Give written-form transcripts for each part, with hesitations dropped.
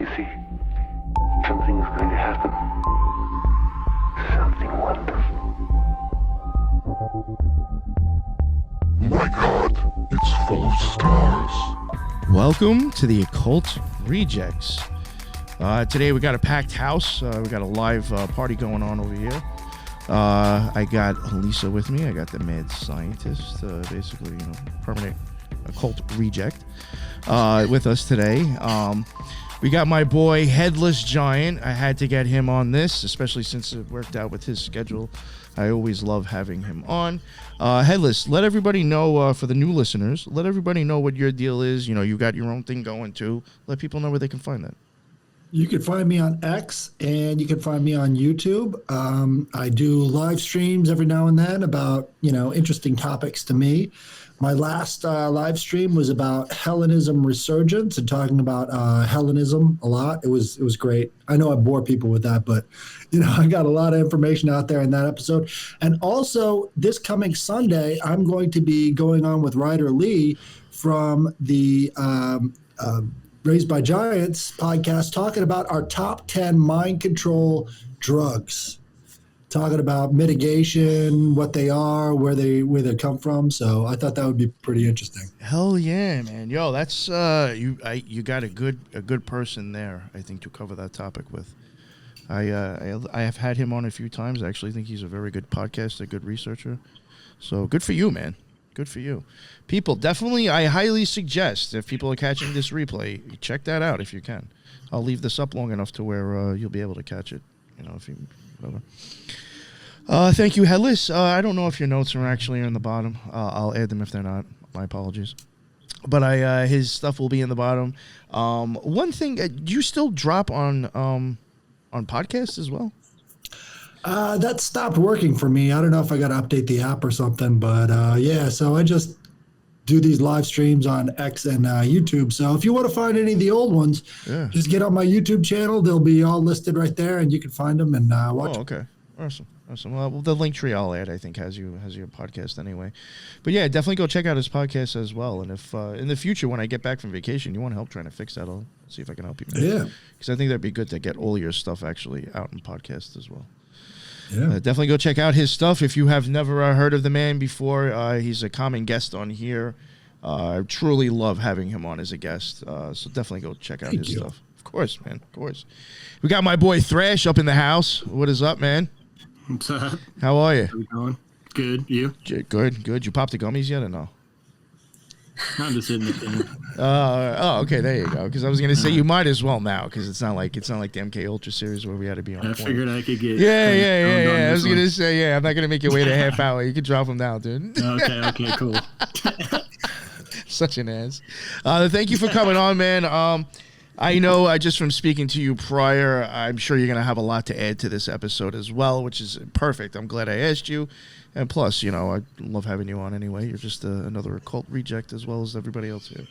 You see, something is going to happen. Something wonderful. My God, it's full of stars. Welcome to the Occult Rejects. Today we got a packed house. We got a live party going on over here. I got Lisa with me. I got the mad scientist, basically, permanent occult reject, with us today. We got my boy Headless Giant. I had to get him on this, especially since it worked out with his schedule. I always love having him on. Headless, let everybody know, for the new listeners, let everybody know what your deal is. You got your own thing going too. Let people know where they can find that. You can find me on X and you can find me on YouTube. I do live streams every now and then about, interesting topics to me. My last live stream was about Hellenism resurgence and talking about Hellenism a lot. It was great. I know I bore people with that, but I got a lot of information out there in that episode. And also this coming Sunday, I'm going to be going on with Ryder Lee from the Raised by Giants podcast, talking about our top 10 mind control drugs. Talking about mitigation, what they are, where they come from. So I thought that would be pretty interesting. Hell yeah, man! Yo, that's you got a good person there, I think, to cover that topic with. I have had him on a few times. I actually think he's a very good podcaster, good researcher. So good for you, man. Good for you. People, definitely, I highly suggest, if people are catching this replay, check that out if you can. I'll leave this up long enough to where you'll be able to catch it. If you whatever. Thank you, Headless. I don't know if your notes are actually in the bottom. I'll add them if they're not. My apologies. But his stuff will be in the bottom. One thing, do you still drop on podcasts as well? That stopped working for me. I don't know if I got to update the app or something, but yeah, so I just do these live streams on X and YouTube. So if you want to find any of the old ones, just get on my YouTube channel. They'll be all listed right there, and you can find them and watch. Oh, okay. Awesome. Well, the link tree I'll add, I think, has your podcast anyway. But yeah, definitely go check out his podcast as well. And if in the future, when I get back from vacation, you want help trying to fix that, I'll see if I can help you. Yeah. Because I think that'd be good to get all your stuff actually out in podcasts as well. Yeah. Definitely go check out his stuff. If you have never heard of the man before, he's a common guest on here. I truly love having him on as a guest. So definitely go check out his stuff. Of course, man. Of course. We got my boy Thrash up in the house. What is up, man? What's up? How are you? How we going? Good. You? Good. You popped the gummies yet or no? I'm just hitting the thing. Okay. There you go. Because I was gonna say you might as well now, because it's not like the MK Ultra series where we had to be on. I figured I could get. Yeah. I was gonna say I'm not gonna make you wait a half hour. You can drop them down, dude. Okay, cool. Such an ass. Thank you for coming on, man. I know just from speaking to you prior, I'm sure you're going to have a lot to add to this episode as well, which is perfect. I'm glad I asked you. And plus, I love having you on anyway. You're just another occult reject as well as everybody else here.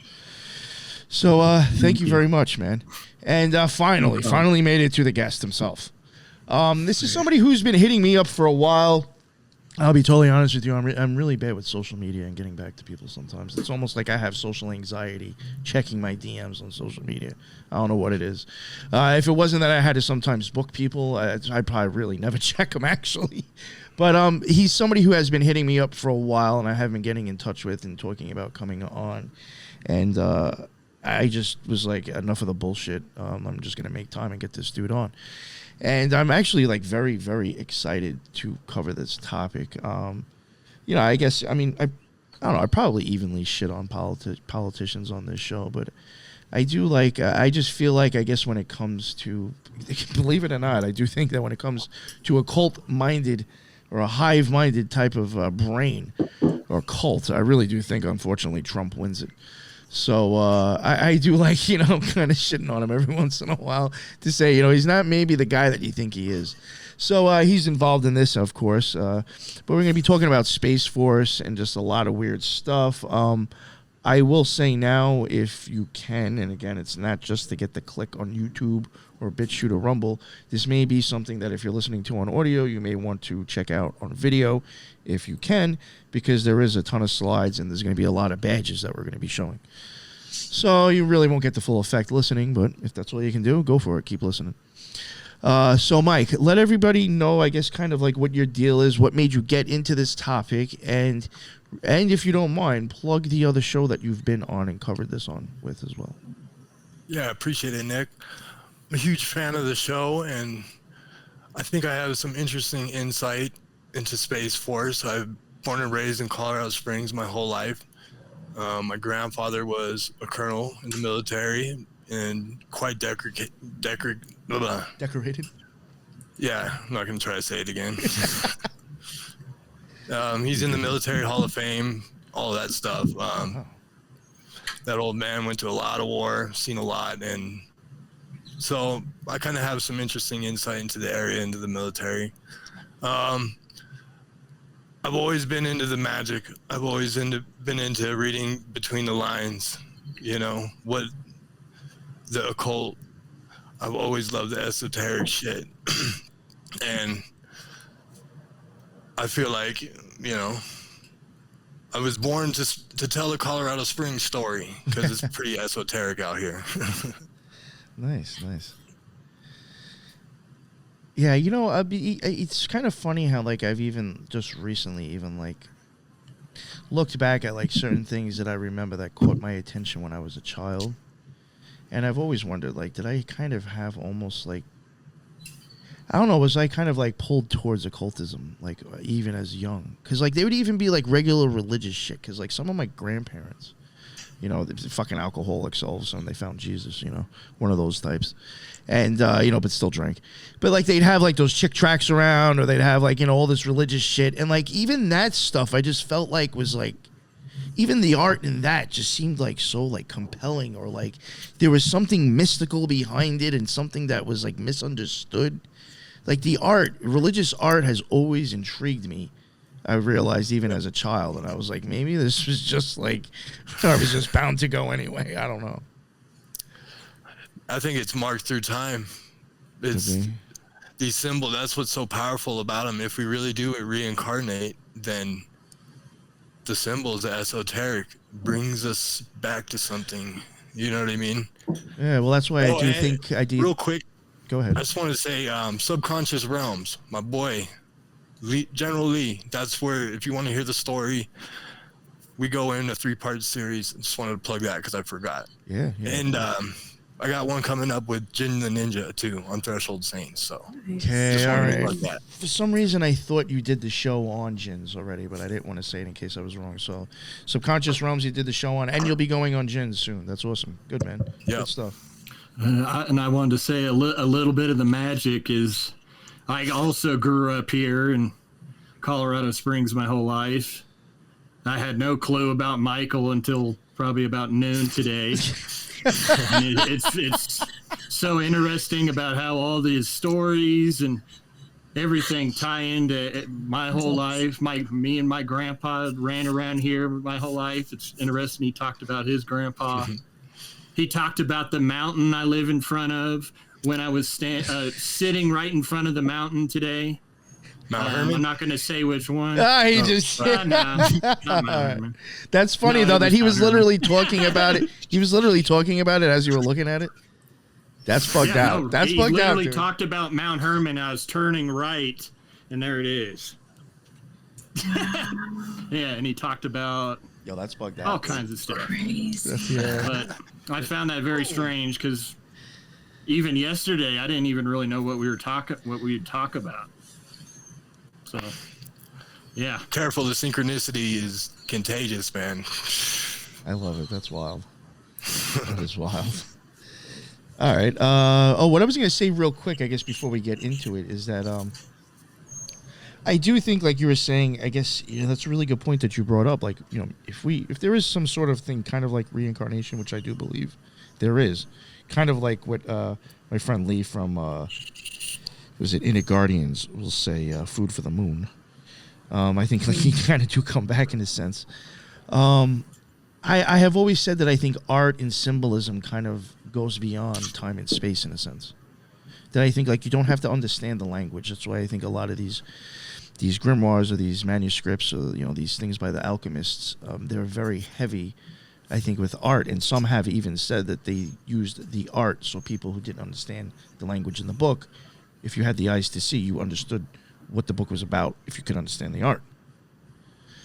So thank you very much, man. And finally made it to the guest himself. This is somebody who's been hitting me up for a while. I'll be totally honest with you. I'm really bad with social media and getting back to people sometimes. It's almost like I have social anxiety checking my DMs on social media. I don't know what it is. If it wasn't that I had to sometimes book people, I'd probably really never check them, actually. But he's somebody who has been hitting me up for a while, and I have been getting in touch with and talking about coming on. And I just was like, enough of the bullshit. I'm just going to make time and get this dude on. And I'm actually very, very excited to cover this topic. I guess, I don't know, I probably evenly shit on politicians on this show, but I do I just feel like, I guess when it comes to, believe it or not, I do think that when it comes to a cult-minded or a hive-minded type of brain or cult, I really do think, unfortunately, Trump wins it. So I do kind of shitting on him every once in a while to say, he's not maybe the guy that you think he is. So he's involved in this, of course. But we're going to be talking about Space Force and just a lot of weird stuff. I will say now, if you can, and again, it's not just to get the click on YouTube or BitChute or Rumble. This may be something that if you're listening to on audio, you may want to check out on video if you can, because there is a ton of slides and there's going to be a lot of badges that we're going to be showing. So you really won't get the full effect listening, but if that's all you can do, go for it. Keep listening. So, Mike, let everybody know, I guess, kind of like what your deal is, what made you get into this topic, and if you don't mind, plug the other show that you've been on and covered this on with as well. Yeah, appreciate it, Nick. I'm a huge fan of the show, and I think I have some interesting insight into Space Force. I'm born and raised in Colorado Springs my whole life. My grandfather was a colonel in the military and quite decorated. Yeah, I'm not going to try to say it again. He's in the Military Hall of Fame, all that stuff. That old man went to a lot of war, seen a lot, and so I kind of have some interesting insight into the area, into the military. I've always been into the magic. I've always been into reading between the lines, what the occult. I've always loved the esoteric shit. And I feel like, I was born to tell the Colorado Springs story because it's pretty esoteric out here. Nice. Yeah, it's kind of funny how, like, I've even just recently looked back at, like, certain things that I remember that caught my attention when I was a child. And I've always wondered, like, did I kind of have almost, like, I don't know, was I kind of, like, pulled towards occultism, like, even as young? Because, like, they would even be, like, regular religious shit. Because, like, some of my grandparents, they're fucking alcoholics all of a sudden. They found Jesus, one of those types. And, but still drank. But, like, they'd have, like, those chick tracks around, or they'd have, like, all this religious shit. And, like, even that stuff I just felt like was, like, even the art in that just seemed, like, so, like, compelling, or, like, there was something mystical behind it and something that was, like, misunderstood. Like, the art, religious art has always intrigued me. I realized even as a child, and I was like, maybe this was just, like, I was just bound to go anyway. I don't know. I think it's marked through time. It's these symbols. That's what's so powerful about them. If we really do reincarnate, then the symbols, the esoteric, brings us back to something. You know what I mean? Yeah. Well, that's why I do think I do. Real quick. Go ahead. I just want to say, subconscious realms. My boy, General Lee. That's where, if you want to hear the story, we go in a 3-part series. I just wanted to plug that because I forgot. Yeah. And I got one coming up with Jin the Ninja too on Threshold Saints. So okay, all right. For some reason, I thought you did the show on Jins already, but I didn't want to say it in case I was wrong. So, Subconscious Realms, you did the show on, and you'll be going on Jins soon. That's awesome. Good, man. Yeah. Good stuff. And I wanted to say a little bit of the magic is I also grew up here in Colorado Springs my whole life. I had no clue about Michael until probably about noon today. And it's so interesting about how all these stories and everything tie into my whole life. Me and my grandpa ran around here my whole life. It's interesting. He talked about his grandpa. He talked about the mountain I live in front of when I was sitting right in front of the mountain today. Mount Herman? I'm not going to say which one. That's funny, though, that he was literally talking about it. He was literally talking about it as you were looking at it. That's bugged out. That's bugged out. He literally talked about Mount Herman. I was turning right, and there it is. Yeah, and he talked about that's bugged out. all kinds of stuff. Yeah. But I found that very strange because even yesterday, I didn't even really know what we'd talk about. So, yeah. Careful, the synchronicity is contagious, man. I love it. That's wild. That is wild. All right. What I was going to say real quick, I guess, before we get into it, is that I do think, like you were saying, I guess that's a really good point that you brought up. Like, if there is some sort of thing, kind of like reincarnation, which I do believe there is, kind of like what my friend Lee from was it Inner Guardians will say, food for the moon. I think like you kind of do come back in a sense. I have always said that I think art and symbolism kind of goes beyond time and space in a sense. That I think like you don't have to understand the language. That's why I think a lot of these grimoires or these manuscripts or these things by the alchemists, they're very heavy I think, with art, and some have even said that they used the art so people who didn't understand the language in the book, if you had the eyes to see, you understood what the book was about if you could understand the art.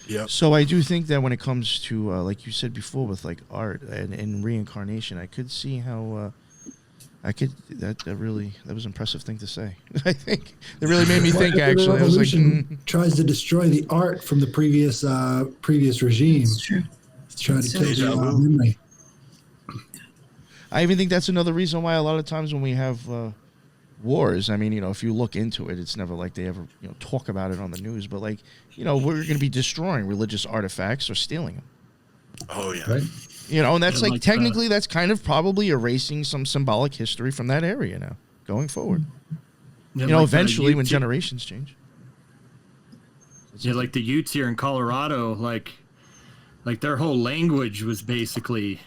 Yep. So I do think that when it comes to, like you said before, with like art and reincarnation, I could see how that was an impressive thing to say. I think it really made me think. Actually, I was like, tries to destroy the art from the previous regime. It's true. Trying to kill the memory. I even think that's another reason why a lot of times when we have wars, I mean, if you look into it, it's never like they ever talk about it on the news, but like we're going to be destroying religious artifacts or stealing them. Oh yeah. Right. And that's like technically that's kind of probably erasing some symbolic history from that area now going forward. Yeah, Eventually when generations change. Yeah, like the Utes here in Colorado, like their whole language was basically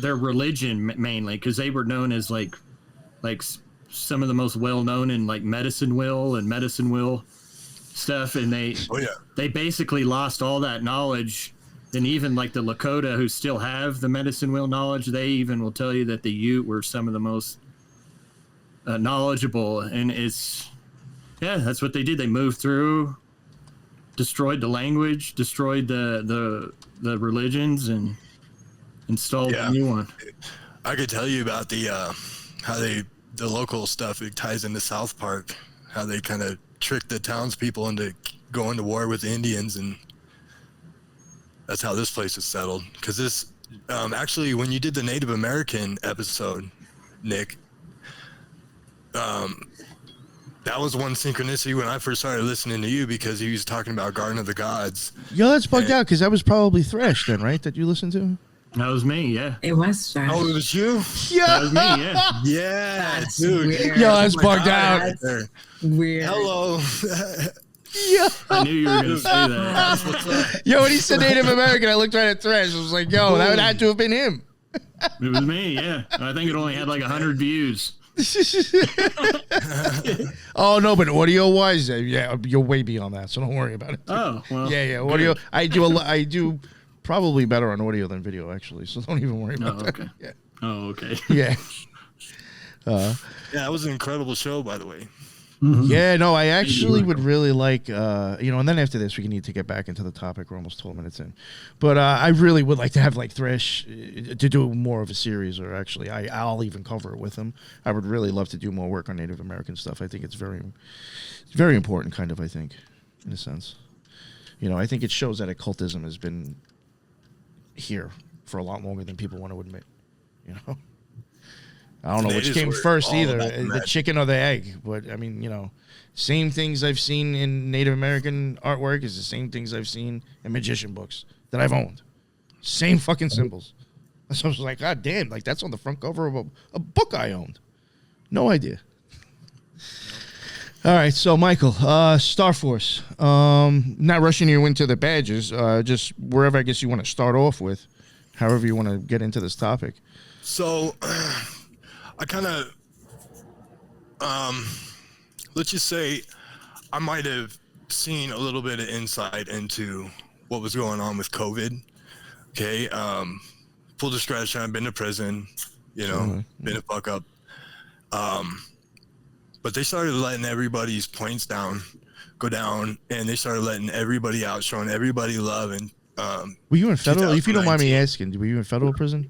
their religion mainly, because they were known as like some of the most well known in like medicine wheel stuff, and they basically lost all that knowledge. And even like the Lakota, who still have the medicine wheel knowledge, they even will tell you that the Ute were some of the most knowledgeable. And that's what they did. They moved through, destroyed the language, destroyed the religions, and installed a new one. I could tell you about the local stuff. It ties into South Park, how they kind of tricked the townspeople into going to war with the Indians, and that's how this place is settled. Because this, actually, when you did the Native American episode, Nick, that was one synchronicity when I first started listening to you, because he was talking about Garden of the Gods. Yo, that's bugged out, because that was probably Thresh then, right? That you listened to? That was me, yeah. It was Thresh. Oh, it was you? Yeah. That was me, yeah. Yeah, That's dude. weird. Yo, that's bugged out. That's weird. Hello. Yeah. I knew you were going to say that. What's up? Yo, when he said Native American, I looked right at Thresh. I was like, yo, that had to have been him. It was me, yeah. I think it only had like 100 views. Oh, no, but audio-wise, yeah, you're way beyond that, so don't worry about it. Oh, well. Yeah, audio. I do probably better on audio than video, actually, so don't even worry about that. Okay. Yeah. Oh, okay. Yeah. Yeah, that was an incredible show, by the way. Mm-hmm. Yeah, no, I actually would really like, and then after this, we need to get back into the topic. We're almost 12 minutes in. But I really would like to have, like, Thresh to do more of a series, or actually, I'll even cover it with him. I would really love to do more work on Native American stuff. I think it's very, very important, kind of, I think, in a sense. I think it shows that occultism has been here for a lot longer than people want to admit, I don't know which came first either, the chicken or the egg. But, I mean, same things I've seen in Native American artwork is the same things I've seen in magician books that I've owned. Same fucking symbols. So I was like, God damn, like that's on the front cover of a book I owned. No idea. All right, so Michael, Star Force. Not rushing you into the badges, just wherever I guess you want to start off with, however you want to get into this topic. So, I kind of, let's just say I might have seen a little bit of insight into what was going on with COVID. Okay. Full discretion. I've been to prison, been a fuck up. But they started letting everybody's points go down, and they started letting everybody out, showing everybody love. And, were you in federal? If you don't mind me asking, were you in federal prison?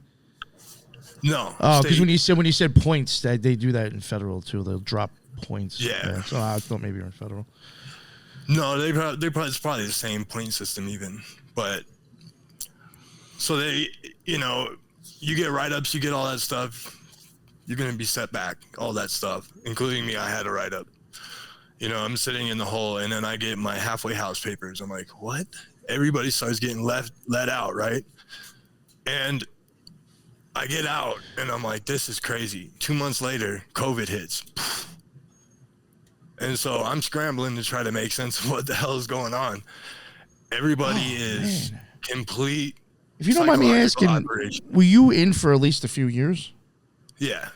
No. Oh, because when you said points, they do that in federal too. They'll drop points. Yeah. So I thought maybe you're in federal. No, it's probably the same point system even. But so they, you get write-ups, you get all that stuff. You're gonna be set back, all that stuff, including me. I had a write-up. I'm sitting in the hole, and then I get my halfway house papers. I'm like, what? Everybody starts getting let out, right? And I get out, and I'm like, this is crazy. 2 months later, COVID hits. And so I'm scrambling to try to make sense of what the hell is going on. Everybody is complete. If you don't mind me asking, were you in for at least a few years? Yeah.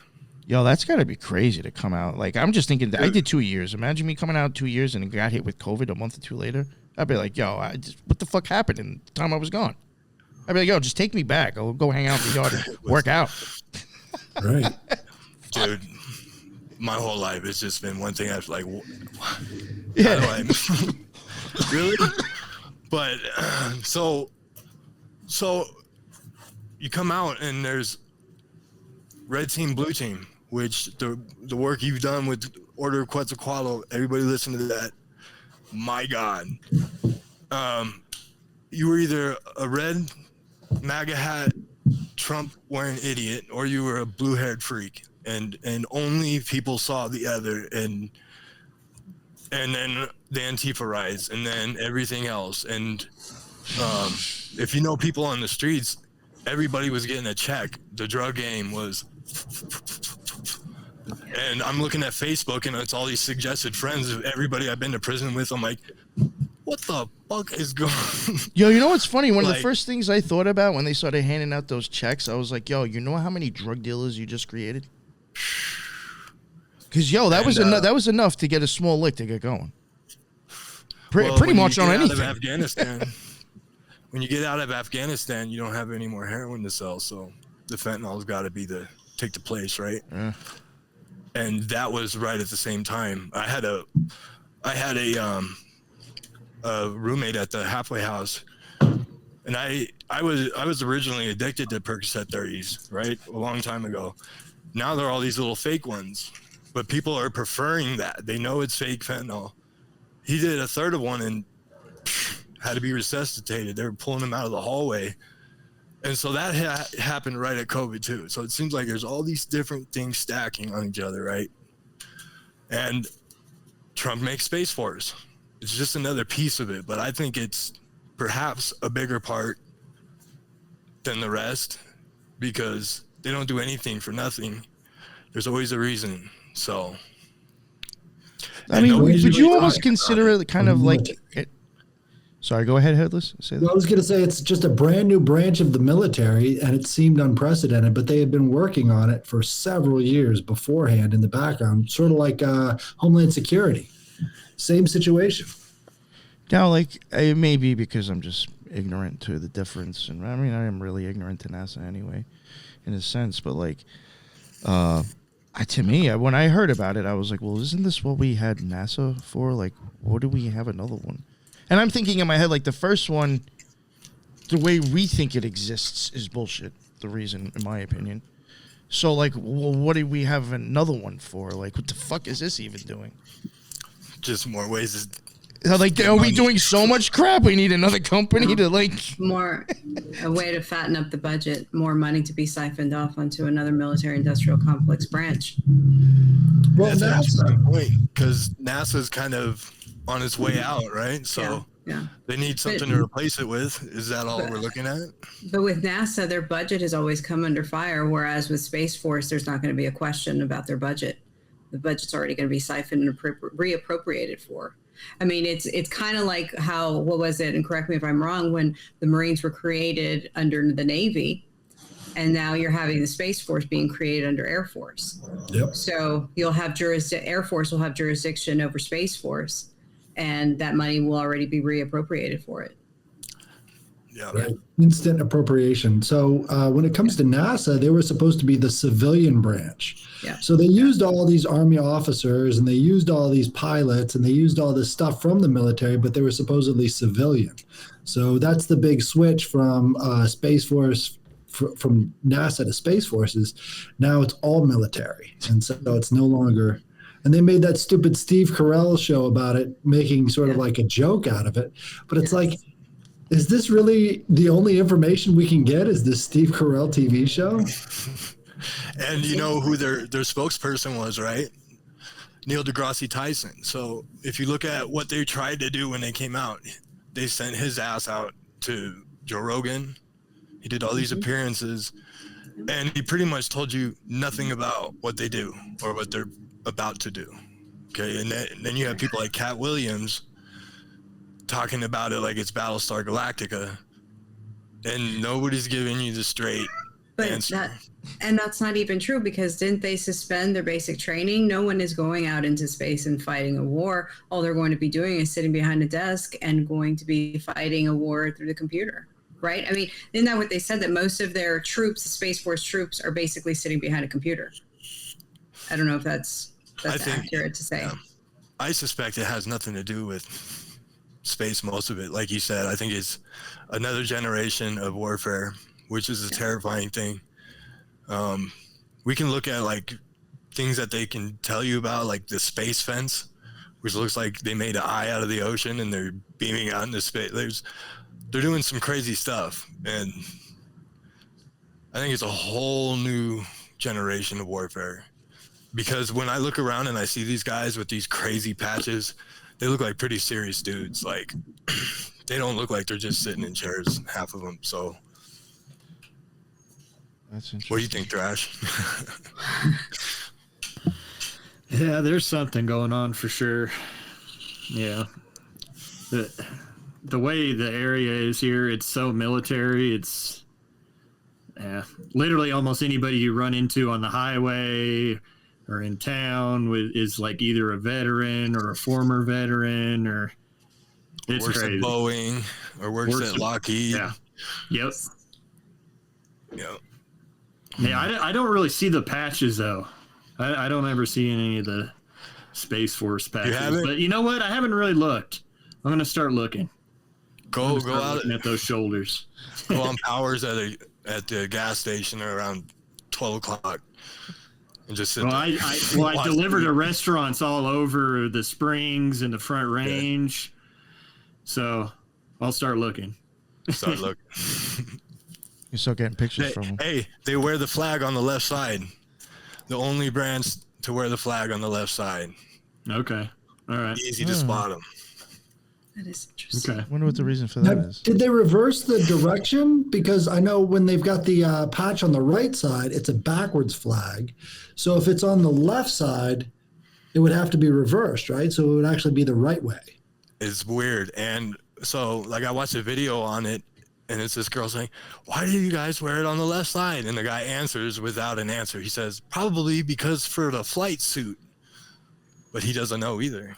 Yo, that's got to be crazy to come out. Like, I'm just thinking, I did 2 years. Imagine me coming out 2 years and got hit with COVID a month or two later. I'd be like, yo, what the fuck happened in the time I was gone? I'd be like, yo, just take me back. I'll go hang out in the yard and work out. Right. Dude, my whole life it's just been one thing. I was like, Yeah. how do I- really? But so you come out and there's red team, blue team, which the work you've done with Order of Quetzalcoatl, everybody listen to that. My God. You were either a red MAGA hat, Trump wearing idiot, or you were a blue haired freak, and only people saw the other, and then the Antifa riots, and then everything else. And if you know people on the streets, everybody was getting a check. The drug game was, and I'm looking at Facebook, and it's all these suggested friends of everybody I've been to prison with. I'm like, what the fuck is going on? Yo, you know what's funny? One of the Like- first things I thought about when they started handing out those checks, I was like, yo, you know how many drug dealers you just created? Because, yo, that was enough to get a small lick to get going. Well, Pretty when much you on get out of anything. Afghanistan, when you get out of Afghanistan, you don't have any more heroin to sell, so the fentanyl's got to be take the place, right? Yeah. And that was right at the same time. I had a roommate at the halfway house, and I was originally addicted to Percocet 30s, right, a long time ago. Now there are all these little fake ones, but people are preferring that. They know it's fake fentanyl. He did a third of one and had to be resuscitated. They were pulling him out of the hallway. And so that happened right at COVID too. So it seems like there's all these different things stacking on each other, right? And Trump makes Space Force. It's just another piece of it, but I think it's perhaps a bigger part than the rest because they don't do anything for nothing. There's always a reason. So I mean, nobody's would you really almost talking consider about it kind of like... Sorry, go ahead, Headless. Say Well, I that. was going to say it's just a brand new branch of the military, and it seemed unprecedented, but they had been working on it for several years beforehand in the background, sort of like Homeland Security. Same situation. Now, like, it may be because I'm just ignorant to the difference. And I mean, I am really ignorant to NASA anyway, in a sense. But, like, to me, when I heard about it, I was like, well, isn't this what we had NASA for? Like, what do we have another one? And I'm thinking in my head, like, the first one, the way we think it exists is bullshit, the reason, in my opinion. So, like, well, what do we have another one for? Like, what the fuck is this even doing? just more ways. Like, are we doing so much crap? We need another company to, like... More a way to fatten up the budget, more money to be siphoned off onto another military-industrial complex branch. Well, That's a NASA, good point, because NASA's kind of on its way out, right? So Yeah. they need something to replace it with. Is that all we're looking at? But with NASA, their budget has always come under fire, whereas with Space Force, there's not going to be a question about their budget. The budget's already going to be siphoned and reappropriated for. I mean, it's kind of like how, what was it, and correct me if I'm wrong, when the Marines were created under the Navy, and now you're having the Space Force being created under Air Force. Yep. So you'll have Air Force will have jurisdiction over Space Force, and that money will already be reappropriated for it. Yeah. Right. Instant appropriation. So when it comes to NASA, they were supposed to be the civilian branch. Yeah. So they used all these Army officers and they used all these pilots and they used all this stuff from the military, but they were supposedly civilian. So that's the big switch from Space Force, from NASA to Space Forces. Now it's all military. And so it's no longer... And they made that stupid Steve Carell show about it, making sort of like a joke out of it. But it's like... Is this really the only information we can get? Is this Steve Carell TV show? And you know who their spokesperson was, right? Neil deGrasse Tyson. So if you look at what they tried to do when they came out, they sent his ass out to Joe Rogan. He did all these appearances, and he pretty much told you nothing about what they do or what they're about to do. Okay, and then you have people like Cat Williams talking about it like it's Battlestar Galactica, and nobody's giving you the straight answer. That's not even true, because didn't they suspend their basic training? No one is going out into space and fighting a war. All they're going to be doing is sitting behind a desk and going to be fighting a war through the computer. right? I mean, isn't that what they said, that most of their troops, the Space Force troops, are basically sitting behind a computer? I don't know if that's accurate to say. Yeah. I suspect it has nothing to do with space, most of it. Like you said, I think it's another generation of warfare, which is a terrifying thing. We can look at like things that they can tell you about, like the space fence, which looks like they made an eye out of the ocean and they're beaming out into space. They're doing some crazy stuff, and I think it's a whole new generation of warfare. Because when I look around and I see these guys with these crazy patches, they look like pretty serious dudes. Like, they don't look like they're just sitting in chairs, half of them. So, That's interesting. what do you think, Thrash? Yeah, there's something going on for sure. Yeah. The way the area is here, it's so military. It's literally almost anybody you run into on the highway or in town is like either a veteran or a former veteran, or it's works crazy. at Boeing or works at Lockheed. Yeah. Yep. Yeah. Yeah, I don't really see the patches though. I don't ever see any of the Space Force patches. haven't? But you know what? I haven't really looked. I'm gonna start looking. Go out looking at those shoulders. go on Powers at the gas station around 12 o'clock and just sit Well, there. I Watch deliver the- to restaurants all over the Springs and the Front Range, so I'll start looking. Start looking. You start getting pictures from them. Hey, they wear the flag on the left side. The only brands to wear the flag on the left side. Okay, all right, Easy to spot them. That is interesting. okay. I wonder what the reason for Now, that is. did they reverse the direction? Because I know when they've got the patch on the right side, it's a backwards flag. So if it's on the left side, it would have to be reversed, right? So it would actually be the right way. It's weird. And so, like, I watched a video on it, and it's this girl saying, "Why do you guys wear it on the left side?" And the guy answers without an answer. He says, "Probably because for the flight suit." But he doesn't know either.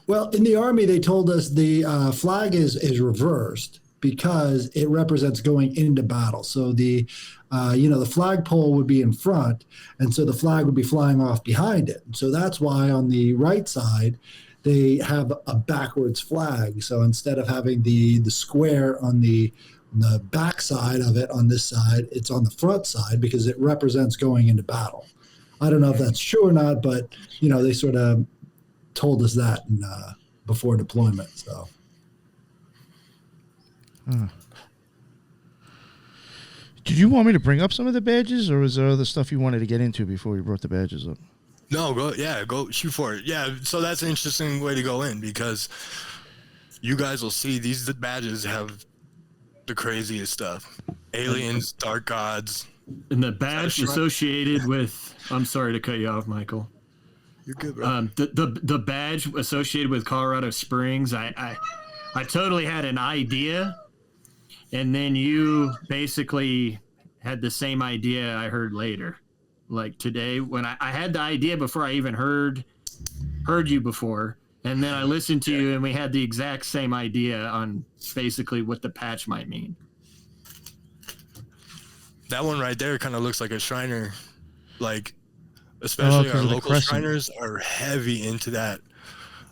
Well, in the Army, they told us the flag is reversed because it represents going into battle. So the the flagpole would be in front, and so the flag would be flying off behind it. So that's why on the right side they have a backwards flag. So instead of having the square on the back side of it on this side, it's on the front side because it represents going into battle. I don't know if that's true or not, but they sort of told us that before deployment. So Did you want me to bring up some of the badges, or was there other stuff you wanted to get into before we brought the badges up? No, go shoot for it. Yeah, so that's an interesting way to go in because you guys will see these badges have the craziest stuff. Aliens, dark gods. And the badge associated with, I'm sorry to cut you off, Michael. You're good, bro. The badge associated with Colorado Springs, I totally had an idea, and then you basically had the same idea I heard later. Like today, when I had the idea before I even heard you before, and then I listened to you, and we had the exact same idea on basically what the patch might mean. That one right there kind of looks like a Shriner, like especially our of the local crescent. Shriners are heavy into that.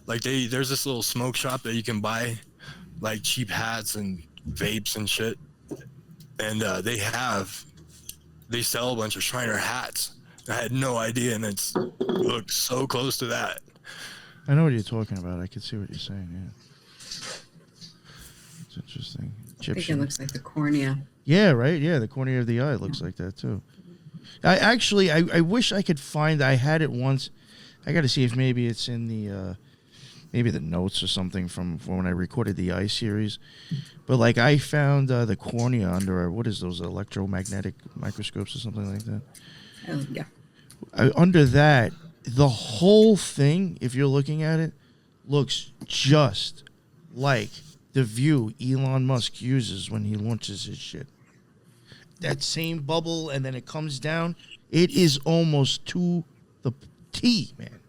Like there's this little smoke shop that you can buy like cheap hats and vapes and shit, and they sell a bunch of Shriner hats. I had no idea, and it looked so close to that. I know what you're talking about. I can see what you're saying. Yeah, it's interesting. I think it looks like the cornea. Yeah, right. Yeah, the cornea of the eye looks like that too. I wish I could find. I had it once. I got to see if maybe it's in the maybe the notes or something from when I recorded the eye series. But like I found the cornea under what is those electromagnetic microscopes or something like that. Oh, yeah. Under that, the whole thing, if you're looking at it, looks just like the view Elon Musk uses when he launches his shit. That same bubble, and then it comes down. It is almost to the T, man,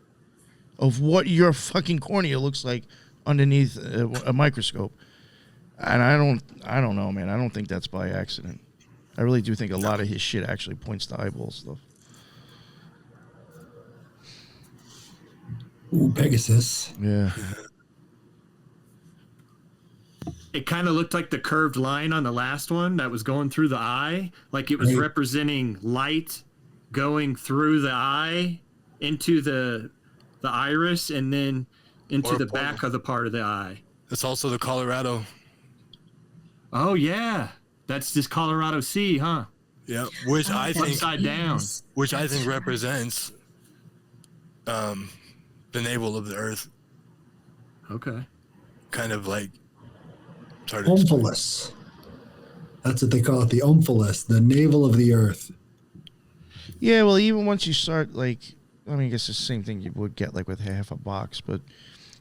of what your fucking cornea looks like underneath a microscope. And I don't know, man. I don't think that's by accident. I really do think a lot of his shit actually points to eyeball stuff. Ooh, Pegasus. Yeah. It kind of looked like the curved line on the last one that was going through the eye, like it was Right. representing light going through the eye into the iris and then into Or a the portal. back of the part of the eye. It's also the Colorado. Oh yeah, that's this Colorado Sea, huh? Yeah, which I think Upside down. which I think represents the navel of the earth, Okay. kind of like it's hard to explain. Omphalos. That's what they call it, the omphalos, the navel of the earth. Yeah, well, even once you start, like, I mean, I guess it's the same thing you would get, like, with half a box, but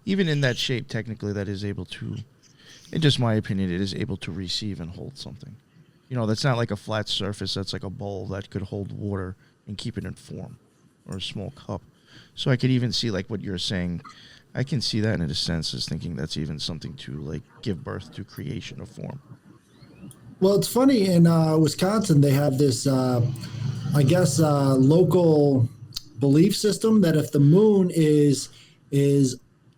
even in that shape, technically, that is able to, in just my opinion, it is able to receive and hold something. You know, that's not like a flat surface, that's like a bowl that could hold water and keep it in form, or a small cup. So I could even see, like, what you're saying. I can see that in a sense as thinking that's even something to, like, give birth to creation of form. Well, it's funny in Wisconsin, they have this, I guess, local belief system that if the moon is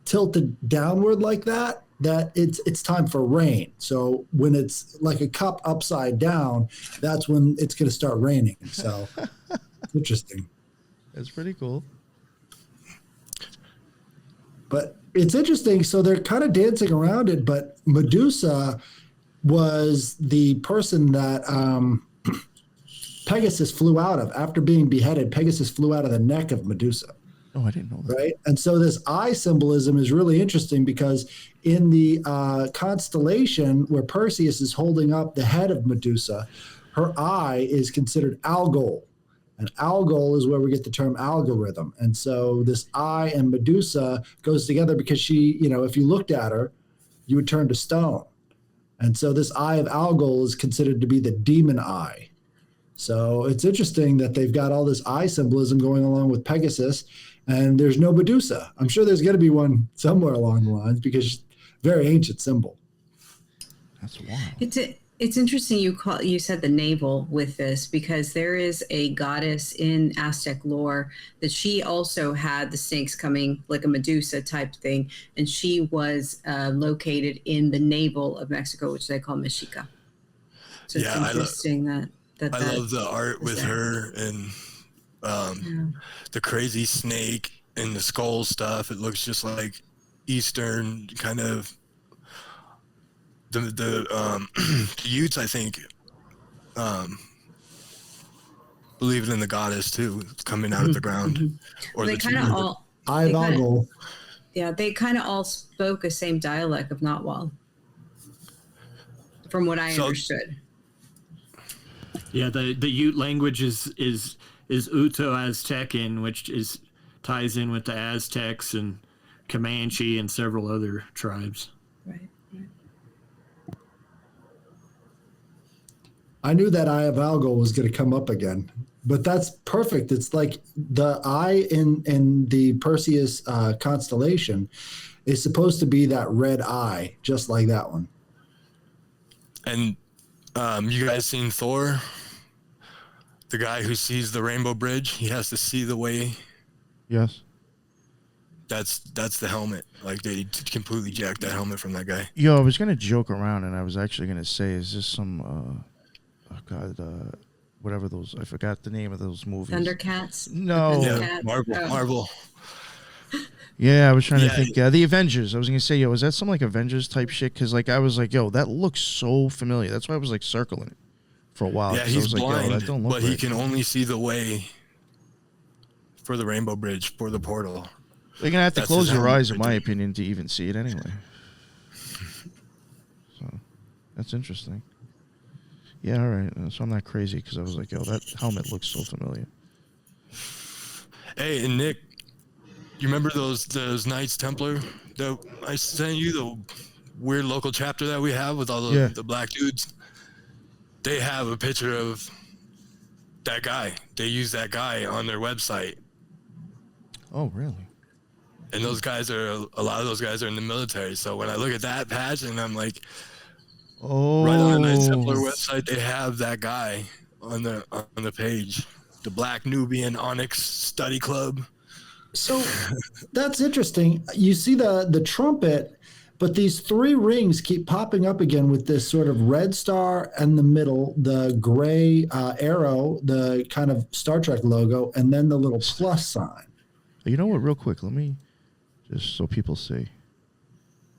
tilted downward like that, that it's time for rain. So when it's like a cup upside down, that's when it's going to start raining. So it's interesting. That's pretty cool. But it's interesting. So they're kind of dancing around it, but Medusa was the person that Pegasus flew out of. After being beheaded, Pegasus flew out of the neck of Medusa. Oh, I didn't know that. Right. And so this eye symbolism is really interesting because in the constellation where Perseus is holding up the head of Medusa, her eye is considered Algol. And Algol is where we get the term algorithm. And so this eye and Medusa goes together because she, you know, if you looked at her, you would turn to stone. And so this eye of Algol is considered to be the demon eye. So it's interesting that they've got all this eye symbolism going along with Pegasus, and there's no Medusa. I'm sure there's going to be one somewhere along the lines because it's a very ancient symbol. That's wild. It's interesting you said the navel with this because there is a goddess in Aztec lore that she also had the snakes coming like a Medusa type thing, and she was located in the navel of Mexico, which they call Mexica. So it's Yeah, interesting I love the art with there. her and the crazy snake and the skull stuff. It looks just like Eastern kind of. The Utes, I think, believe in the goddess too. It's coming out of the ground, or They the kind of all Eye of They kinda- Algol. Yeah, they kind of all spoke the same dialect of Nahuatl, from what I So- understood. Yeah, the Ute language is Uto-Aztecan, which ties in with the Aztecs and Comanche and several other tribes. Right. I knew that Eye of Algol was going to come up again, but that's perfect. It's like the eye in the Perseus constellation is supposed to be that red eye, just like that one. And you guys seen Thor? The guy who sees the Rainbow Bridge, he has to see the way. Yes. That's the helmet. Like they completely jacked that helmet from that guy. Yo, I was gonna joke around, and I was actually gonna say, is this some, whatever those? I forgot the name of those movies. Thundercats. No. Yeah, Cat. Marvel. Oh. Marvel. Yeah, I was trying to Yeah. think. The Avengers. I was gonna say, yo, is that some like Avengers type shit? Because like I was like, yo, that looks so familiar. That's why I was like circling it for a while. Yeah, 'cause I he's was like, yo, blind, that don't look but he right. can only see the way for the Rainbow Bridge, for the portal. You're gonna have to That's close his your helmet eyes, in right my there. opinion, to even see it anyway. So that's interesting. Yeah, all right. So I'm not crazy because I was like, yo, that helmet looks so familiar. Hey, and Nick, you remember those Knights Templar that I sent you, the weird local chapter that we have with all the black dudes? They have a picture of that guy. They use that guy on their website. Oh, really? And those guys a lot of those guys are in the military. So when I look at that patch and I'm like, Oh, Right on the Knights Templar website, they have that guy on the page. The Black Nubian Onyx Study Club. So that's interesting. You see the trumpet, but these three rings keep popping up again with this sort of red star in the middle, the gray arrow, the kind of Star Trek logo, and then the little plus sign. You know what? Real quick, let me just so people see.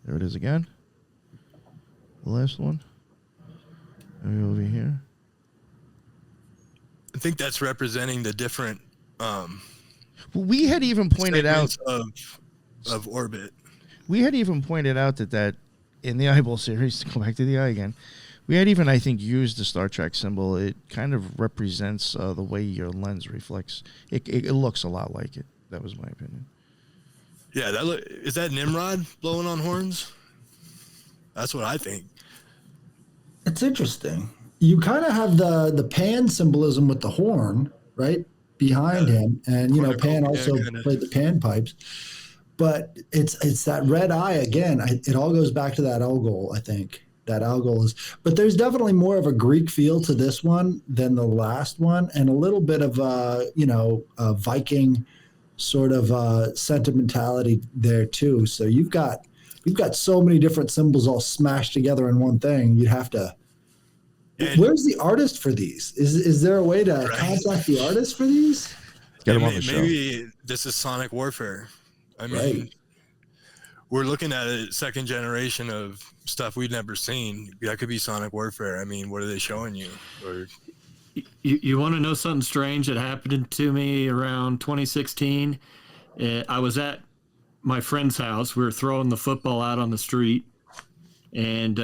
There it is again. The last one. Maybe over here. I think that's representing the different Well, we had even pointed out segments of orbit. We had even pointed out that in the eyeball series, to go back to the eye again, we had even, I think, used the Star Trek symbol. It kind of represents the way your lens reflects. It looks a lot like it. That was my opinion. Yeah, is that Nimrod blowing on horns? That's what I think. It's interesting. You kind of have the Pan symbolism with the horn, right, behind him, and Pan also played the pan pipes. But it's that red eye again. It all goes back to that Algol, I think. That Algol is. But there's definitely more of a Greek feel to this one than the last one, and a little bit of a Viking sort of sentimentality there too. So you've got so many different symbols all smashed together in one thing. You'd have to. And where's the artist for these? Is there a way to contact the artist for these? Get him on the show. Maybe this is sonic warfare. I mean, we're looking at a second generation of stuff we've never seen. That could be sonic warfare. I mean, what are they showing you? Or you want to know something strange that happened to me around 2016? I was at my friend's house. We were throwing the football out on the street, and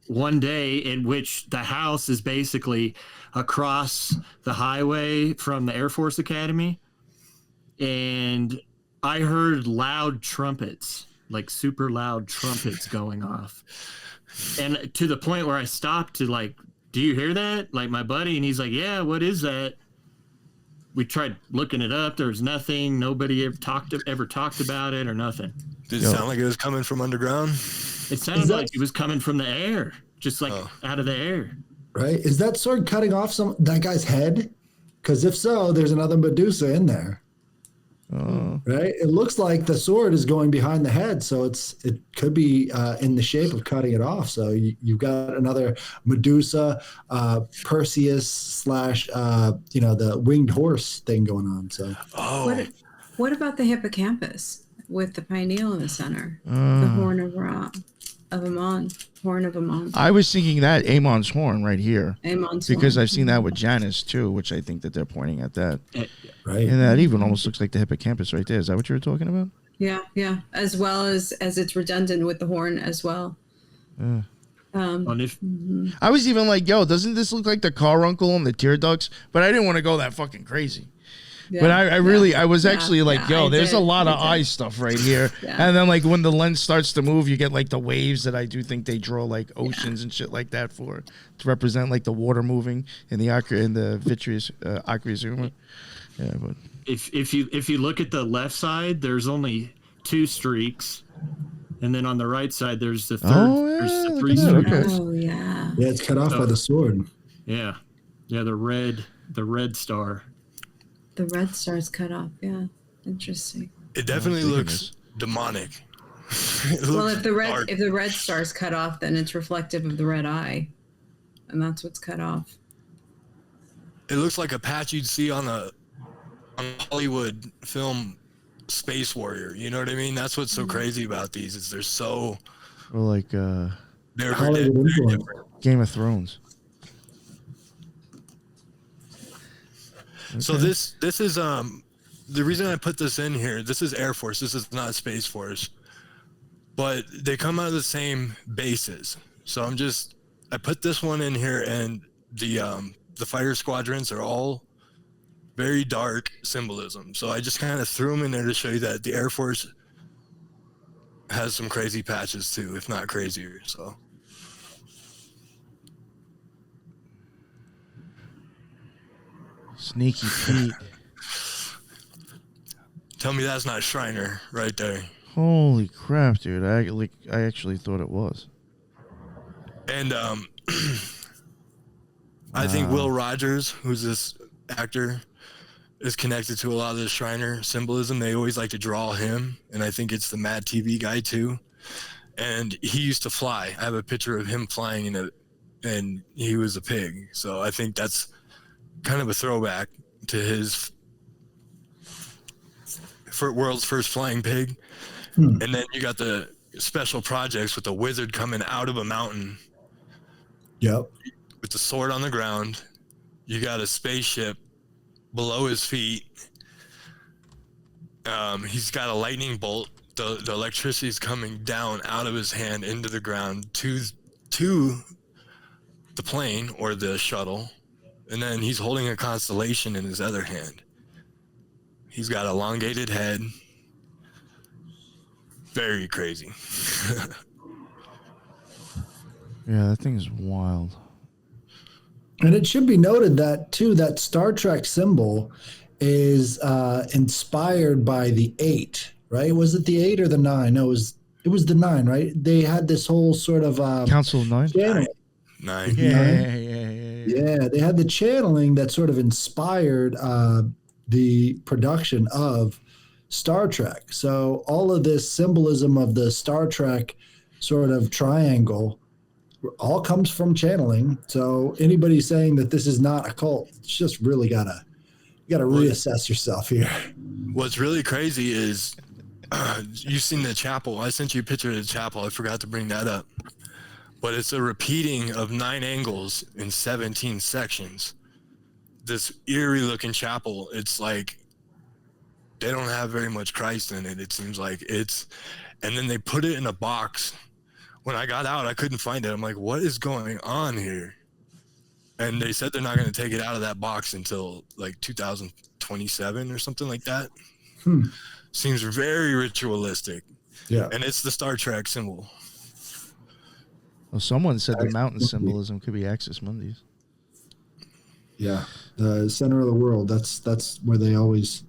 one day in which the house is basically across the highway from the Air Force Academy, and I heard loud trumpets, like super loud trumpets going off. And to the point where I stopped to like, do you hear that? Like my buddy, and he's like, yeah, what is that? We tried looking it up. There was nothing. Nobody ever talked about it or nothing. Did it sound like it was coming from underground? It sounded like it was coming from the air, just like out of the air. Right. Is that sword cutting off that guy's head? Because if so, there's another Medusa in there. Right. It looks like the sword is going behind the head, so it could be in the shape of cutting it off. So you've got another Medusa, Perseus / the winged horse thing going on. So what about the hippocampus with the pineal in the center, the horn of Ra, of Ammon, horn of Ammon? I was thinking that Ammon's horn right here, Ammon's because horn. I've seen that with Janus too, which I think that they're pointing at that. Right. And that even almost looks like the hippocampus right there. Is that what you were talking about? Yeah. As well as it's redundant with the horn as well. I was even like, yo, doesn't this look like the carbuncle and the tear ducts? But I didn't want to go that fucking crazy. Yeah, but I was actually like, yo, there's a lot of eye stuff right here. And then like when the lens starts to move, you get like the waves that I do think they draw like oceans and shit like that to represent like the water moving in the vitreous aqueous humor. Yeah, but if you look at the left side, there's only 2 streaks, and then on the right side there's the third. There's the 3 streaks. Okay. Oh yeah. Yeah, it's cut off by the sword. Yeah, the red star. The red star's cut off. Yeah, interesting. It definitely looks demonic. Well, if the red star's cut off, then it's reflective of the red eye, and that's what's cut off. It looks like a patch you'd see on a Hollywood film, Space Warrior. You know what I mean? That's what's so crazy about these is they're so. Or like they're very different. Game of Thrones. Okay. So this is the reason I put this in here. This is Air Force. This is not Space Force, but they come out of the same bases. So I put this one in here, and the fighter squadrons are all very dark symbolism. So I just kind of threw them in there to show you that the Air Force has some crazy patches too, if not crazier. So. Sneaky Pete. Tell me that's not Shriner right there. Holy crap, dude. I actually thought it was. And I think Will Rogers, who's this actor, is connected to a lot of the Shriner symbolism. They always like to draw him, and I think it's the Mad TV guy too. And he used to fly. I have a picture of him flying and he was a pig. So I think that's kind of a throwback to his world's first flying pig. And then you got the special projects with the wizard coming out of a mountain. Yep. With the sword on the ground. You got a spaceship below his feet. He's got a lightning bolt. The electricity is coming down out of his hand into the ground to the plane or the shuttle. And then he's holding a constellation in his other hand. He's got an elongated head. Very crazy. Yeah, that thing's wild. And it should be noted that too, that Star Trek symbol is inspired by the 8, right? Was it the 8 or the 9? No, it was the 9, right? They had this whole sort of Council of 9? channeling. 9. Yeah, they had the channeling that sort of inspired the production of Star Trek. So all of this symbolism of the Star Trek sort of triangle all comes from channeling. So anybody saying that this is not occult, it's just really you gotta reassess yourself here. What's really crazy is you've seen the chapel. I sent you a picture of the chapel. I forgot to bring that up. But it's a repeating of 9 angles in 17 sections. This eerie looking chapel, it's like they don't have very much Christ in it. It seems like and then they put it in a box. When I got out, I couldn't find it. I'm like, what is going on here? And they said they're not going to take it out of that box until like 2027 or something like that. Seems very ritualistic. Yeah. And it's the Star Trek symbol. Well, someone said the mountain symbolism could be Axis Mundis. Yeah. The center of the world. That's where they always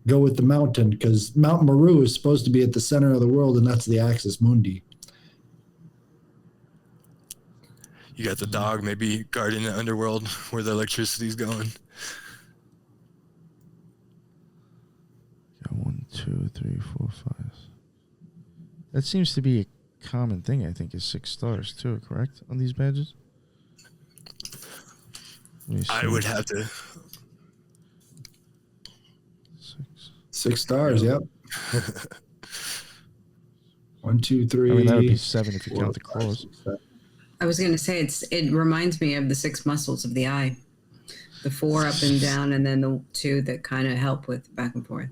go with the mountain, because Mount Meru is supposed to be at the center of the world, and that's the Axis Mundi. You got the dog maybe guarding the underworld where the electricity's going. Got 1, 2, 3, 4, 5. That seems to be a common thing, I think, is 6 stars too, correct? On these badges? I would have to. 6 stars, yep. 1, 2, 3. I mean, that would be 7 if you 4, count the 5, claws. 6, 7. I was going to say it reminds me of the 6 muscles of the eye, the 4 up and down, and then the 2 that kind of help with back and forth.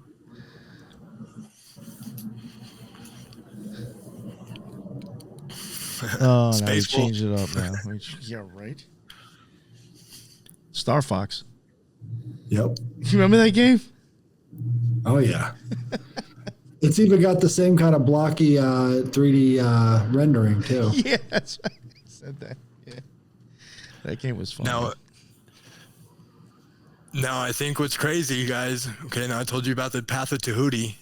Oh, now we Space changed it up now. Yeah, right. Star Fox. Yep. You remember that game? Oh, yeah. It's even got the same kind of blocky 3D rendering, too. Yeah, that's right. I said that. Yeah. That game was fun. Now I think what's crazy, you guys. Okay, now I told you about the Path of Tahuti.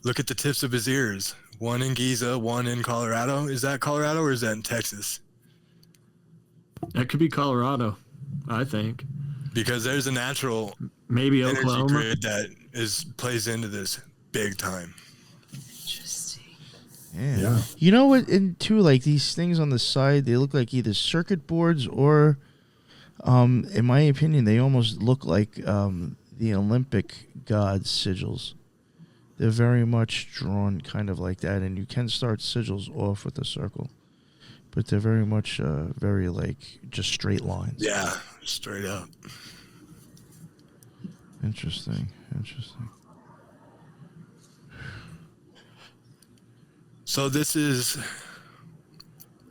Look at the tips of his ears. 1 in Giza, 1 in Colorado. Is that Colorado or is that in Texas? That could be Colorado, I think. Because there's a natural Maybe energy Oklahoma. grid that plays into this big time. Interesting. Yeah. You know what? And too, like these things on the side, they look like either circuit boards or, in my opinion, they almost look like the Olympic gods' sigils. They're very much drawn kind of like that, and you can start sigils off with a circle, but they're very much very like just straight lines. Yeah, straight up. Interesting. So this is,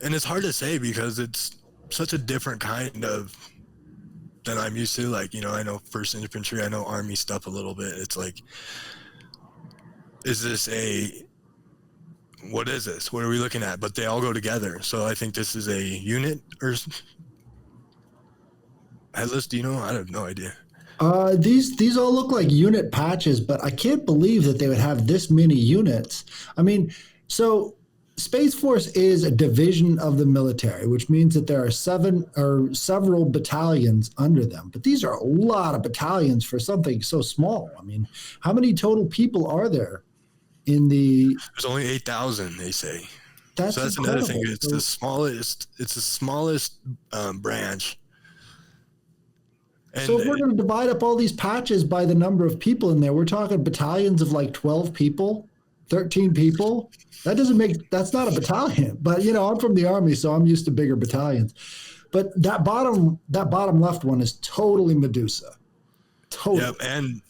and it's hard to say because it's such a different kind of than I'm used to. Like, you know, I know 1st Infantry, I know Army stuff a little bit. It's like, is this what is this? What are we looking at? But they all go together. So I think this is a unit or headless. Do you know? I have no idea. These all look like unit patches, but I can't believe that they would have this many units. I mean, so Space Force is a division of the military, which means that there are several battalions under them. But these are a lot of battalions for something so small. I mean, how many total people are there in the? There's only 8,000, they say. That's So that's incredible. another thing. It's the smallest. It's the smallest branch. And So if we're going to divide up all these patches by the number of people in there, we're talking battalions of like 12 people, 13 people. That's not a battalion. But I'm from the Army, so I'm used to bigger battalions. But that bottom left one is totally Medusa. Totally. Yep, and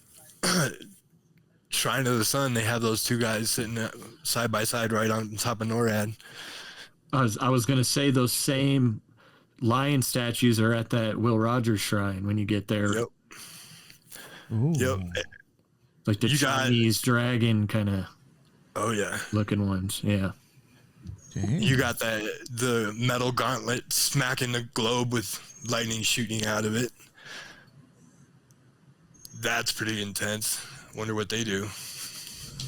Shrine of the Sun, they have those two guys sitting side by side right on top of NORAD. I was going to say those same lion statues are at that Will Rogers shrine when you get there. Yep. Ooh. Yep. Like the Chinese dragon kind of Oh yeah. looking ones. Yeah. Dang. You got the metal gauntlet smacking the globe with lightning shooting out of it. That's pretty intense. Wonder what they do.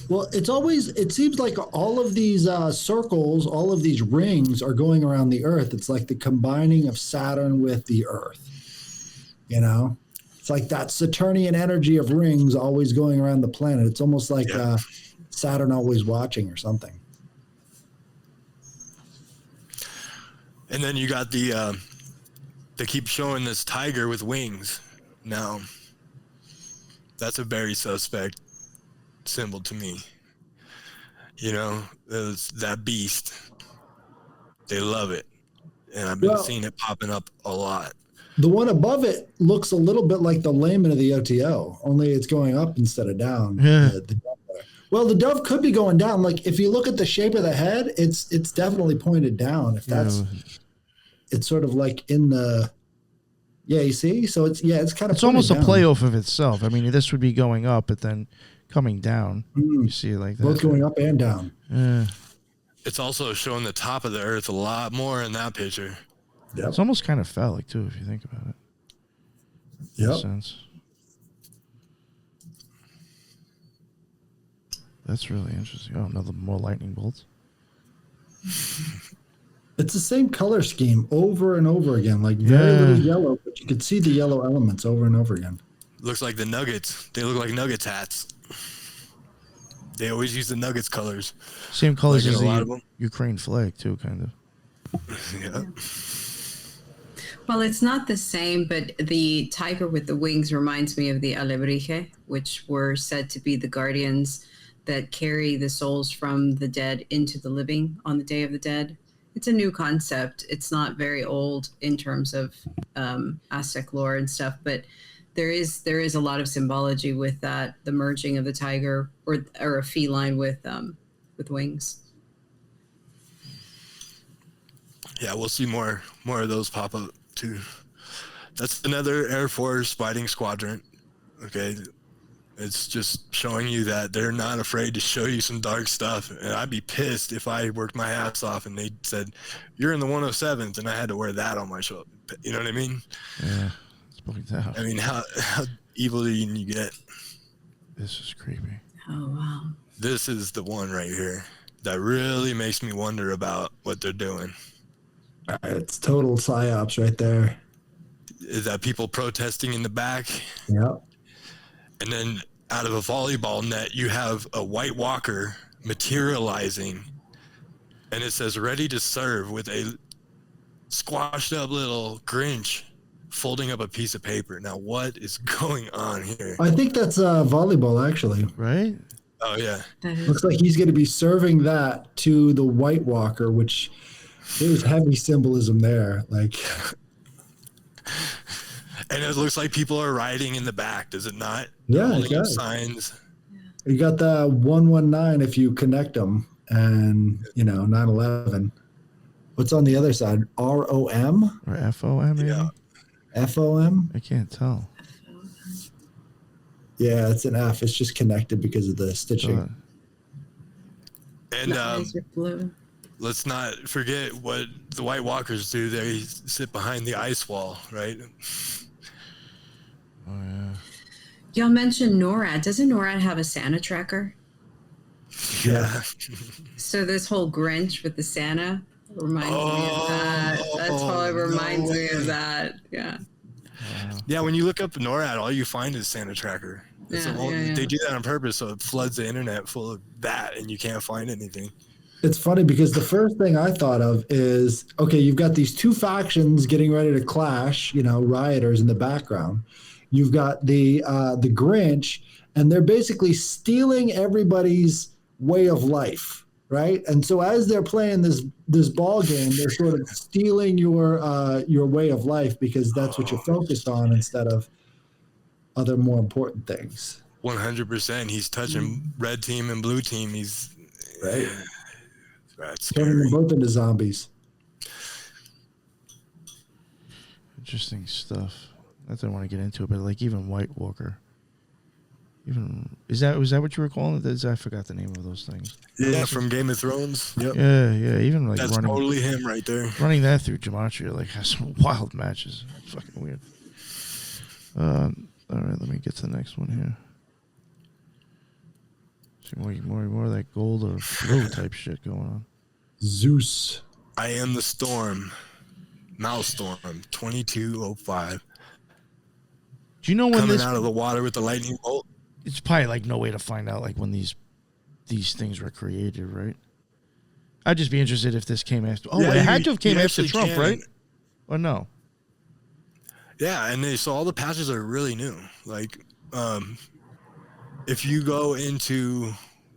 Well, it seems like all of these circles, all of these rings are going around the Earth. It's like the combining of Saturn with the Earth. It's like that Saturnian energy of rings always going around the planet. It's almost like Saturn always watching or something. And then you got they keep showing this tiger with wings. Now, that's a very suspect symbol to me. That beast. They love it. And I've been seeing it popping up a lot. The one above it looks a little bit like the layman of the OTO, only it's going up instead of down. Yeah. The dove there. Well, the dove could be going down. Like if you look at the shape of the head, it's definitely pointed down. If that's, it's sort of like in the, you see? So it's kind of. It's almost down. a play off of itself. I mean, this would be going up, but then coming down. You see it like that. Both going up and down. Yeah. It's also showing the top of the Earth a lot more in that picture. Yep. It's almost kind of phallic too, if you think about it. In a sense. That's really interesting. Oh, another more lightning bolts. It's the same color scheme over and over again, like very little yellow, but you could see the yellow elements over and over again. Looks like the Nuggets. They look like Nuggets hats. They always use the Nuggets colors. Same colors Like as in a lot of the them. Ukraine flag too, kind of. Yeah. Well, it's not the same, but the tiger with the wings reminds me of the Alebrije, which were said to be the guardians that carry the souls from the dead into the living on the Day of the Dead. It's a new concept. It's not very old in terms of Aztec lore and stuff, but there is a lot of symbology with that, the merging of the tiger or a feline with wings. Yeah, we'll see more of those pop up too. That's another Air Force fighting squadron. Okay. It's just showing you that they're not afraid to show you some dark stuff. And I'd be pissed if I worked my ass off and they said, you're in the 107th, and I had to wear that on my shoulder. You know what I mean? Yeah. It's bugged out. I mean, how evil do you get? This is creepy. Oh, wow. This is the one right here that really makes me wonder about what they're doing. It's total psyops right there. Is that people protesting in the back? Yep. And then out of a volleyball net, you have a White Walker materializing, and it says ready to serve with a squashed up little Grinch folding up a piece of paper. Now, what is going on here? I think that's volleyball, actually. Right? Oh, yeah. Looks like he's going to be serving that to the White Walker, which there's heavy symbolism there. Like, And it looks like people are riding in the back, does it not? Yeah, it Holding up does. signs. you got the 119 if you connect them, and 9/11. What's on the other side? ROM? Or FOM, maybe? Yeah. FOM? I can't tell. Yeah, it's an F. It's just connected because of the stitching. And The eyes are blue. let's not forget what the White Walkers do. They sit behind the ice wall, right? Oh, yeah. Y'all mentioned NORAD. Doesn't NORAD have a Santa tracker? Yeah. So this whole Grinch with the Santa reminds me of that. That's why it reminds me of that. Yeah. Yeah, when you look up NORAD, all you find is Santa Tracker. They do that on purpose, so it floods the internet full of that, and you can't find anything. It's funny because the first thing I thought of is, okay, you've got these two factions getting ready to clash, rioters in the background. You've got the Grinch, and they're basically stealing everybody's way of life, right? And so as they're playing this ball game, they're sort of stealing your way of life because that's what you're focused on instead of other more important things. 100%. He's touching red team and blue team. He's right. That's turning them both into zombies. Interesting stuff. I don't want to get into it, but like even White Walker. Was that what you were calling it? I forgot the name of those things. Yeah, from Game of Thrones. Yep. Yeah. Even like that's totally him right there. Running that through Gematria like has some wild matches. It's fucking weird. All right, let me get to the next one here. See more of that gold or blue type shit going on. Zeus. I am the storm. Maelstrom 2205. Do you know when coming out of the water with the lightning bolt? It's probably like no way to find out like when these things were created, right? I'd just be interested if this came after. Oh, yeah, it had to have came after Trump, right? Or no? Yeah, and so all the patches are really new. Like, if you go into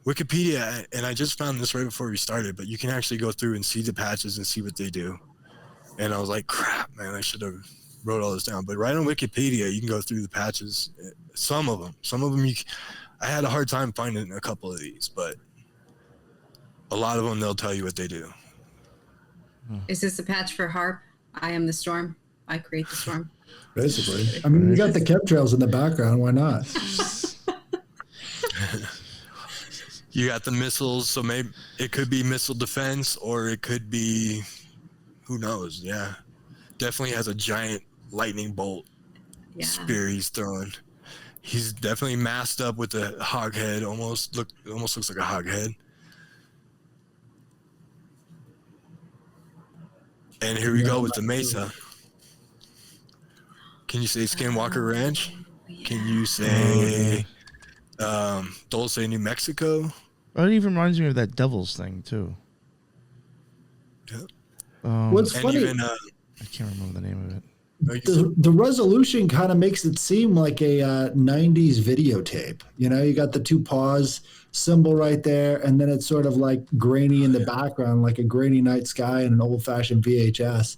Wikipedia, and I just found this right before we started, but you can actually go through and see the patches and see what they do. And I was like, crap, man, I should have wrote all this down. But right on Wikipedia, you can go through the patches. Some of them, I had a hard time finding a couple of these, but a lot of them, they'll tell you what they do. Is this a patch for Harp? I am the storm. I create the storm. Basically. I mean, you got the chemtrails in the background. Why not? You got the missiles, so maybe it could be missile defense, or it could be, who knows? Yeah, definitely has a giant lightning bolt spear he's throwing. He's definitely masked up with a hog head. Almost looks like a hog head. And here we go with the Mesa. Can you say Skinwalker Ranch? Can you say Dolce, New Mexico? Well, it even reminds me of that Devil's thing too. Yep. What's funny? I can't remember the name of it. The resolution kind of makes it seem like a 90s videotape. You got the two paws symbol right there, and then it's sort of like grainy in the background, like a grainy night sky in an old-fashioned VHS.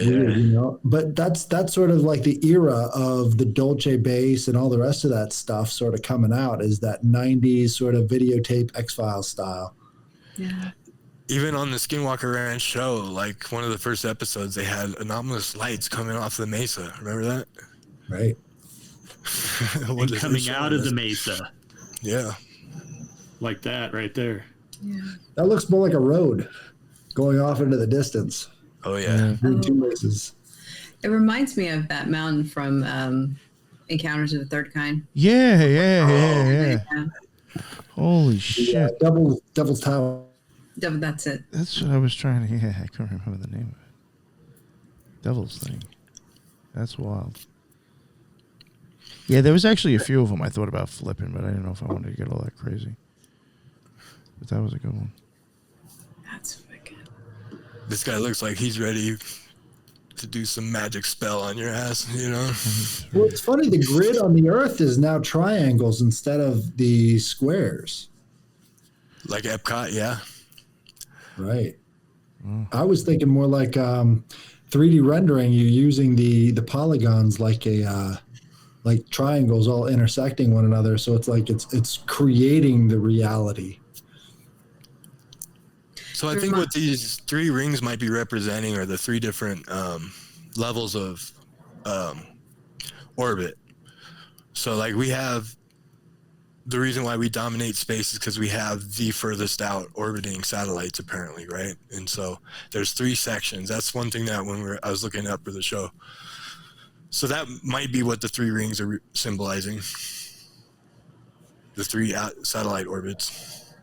Weird, But that's sort of like the era of the Dolce bass and all the rest of that stuff sort of coming out, is that 90s sort of videotape X-Files style. Yeah. Even on the Skinwalker Ranch show, like one of the first episodes, they had anomalous lights coming off the mesa. Remember that? Right. And coming out of the mesa. Yeah. Like that right there. Yeah. That looks more like a road going off into the distance. Oh, yeah. Two places. It reminds me of that mountain from Encounters of the Third Kind. Yeah. Holy shit. Devil's Tower. That's it. That's what I was trying to... Yeah, I couldn't remember the name of it. Devil's thing. That's wild. Yeah, there was actually a few of them I thought about flipping, but I didn't know if I wanted to get all that crazy. But that was a good one. That's wicked. This guy looks like he's ready to do some magic spell on your ass, Well, it's funny. The grid on the Earth is now triangles instead of the squares. Like Epcot, yeah. Right. I was thinking more like 3D rendering. You're using the polygons like like triangles all intersecting one another. So it's like it's creating the reality. So I think what these three rings might be representing are the three different levels of orbit. So like we have the reason why we dominate space is because we have the furthest out orbiting satellites, apparently, right? And so there's three sections. That's one thing that I was looking up for the show. So that might be what the three rings are symbolizing. the 3 satellite orbits.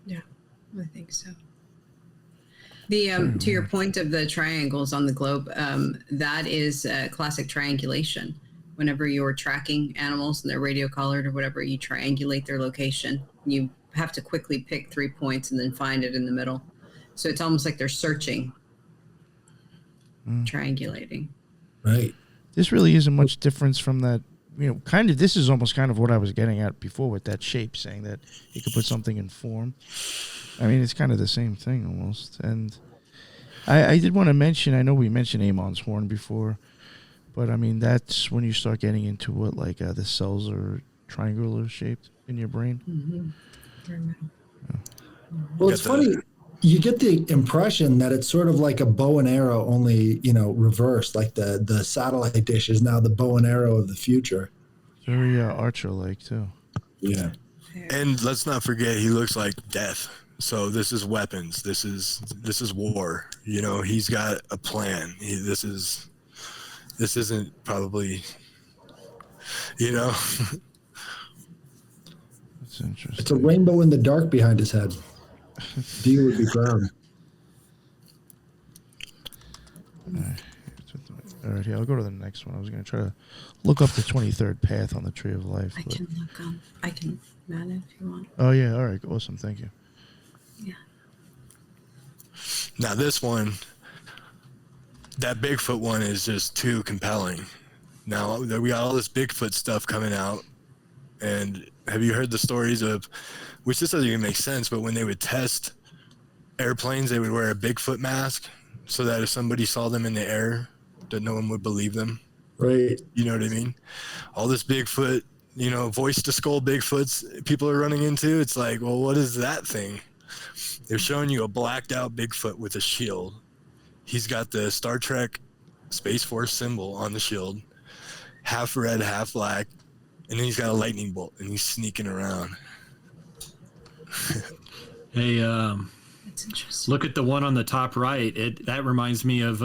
Yeah, I think so. The to your point of the triangles on the globe, that is classic triangulation. Whenever you're tracking animals and they're radio collared or whatever, you triangulate their location. You have to quickly pick 3 points and then find it in the middle. So it's almost like they're searching, triangulating. Right. This really isn't much difference from that. Kind of. This is almost kind of what I was getting at before with that shape, saying that you could put something in form. I mean, it's kind of the same thing almost. And I did want to mention. I know we mentioned Amon's horn before. But, I mean, that's when you start getting into what, like, the cells are triangular shaped in your brain. Mm-hmm. Yeah. Well, it's funny. You get the impression that it's sort of like a bow and arrow, only, reversed. Like the satellite dish is now the bow and arrow of the future. Very Archer-like, too. Yeah. And let's not forget, he looks like death. So this is weapons. This is war. He's got a plan. This isn't probably, That's interesting. It's a rainbow in the dark behind his head. Dean would be proud. All right, here, I'll go to the next one. I was going to try to look up the 23rd path on the Tree of Life. I can man it if you want. Oh, yeah. All right. Awesome. Thank you. Yeah. Now this one, that Bigfoot one is just too compelling. Now we got all this Bigfoot stuff coming out, and have you heard the stories of, which this doesn't even make sense, but when they would test airplanes, they would wear a Bigfoot mask so that if somebody saw them in the air, that no one would believe them. Right. You know what I mean? All this Bigfoot, voice to skull Bigfoots people are running into. It's like, well, what is that thing? They're showing you a blacked out Bigfoot with a shield. He's got the Star Trek Space Force symbol on the shield, half red, half black, and then he's got a lightning bolt, and he's sneaking around. Hey, That's interesting. look at the one on the top right. That reminds me of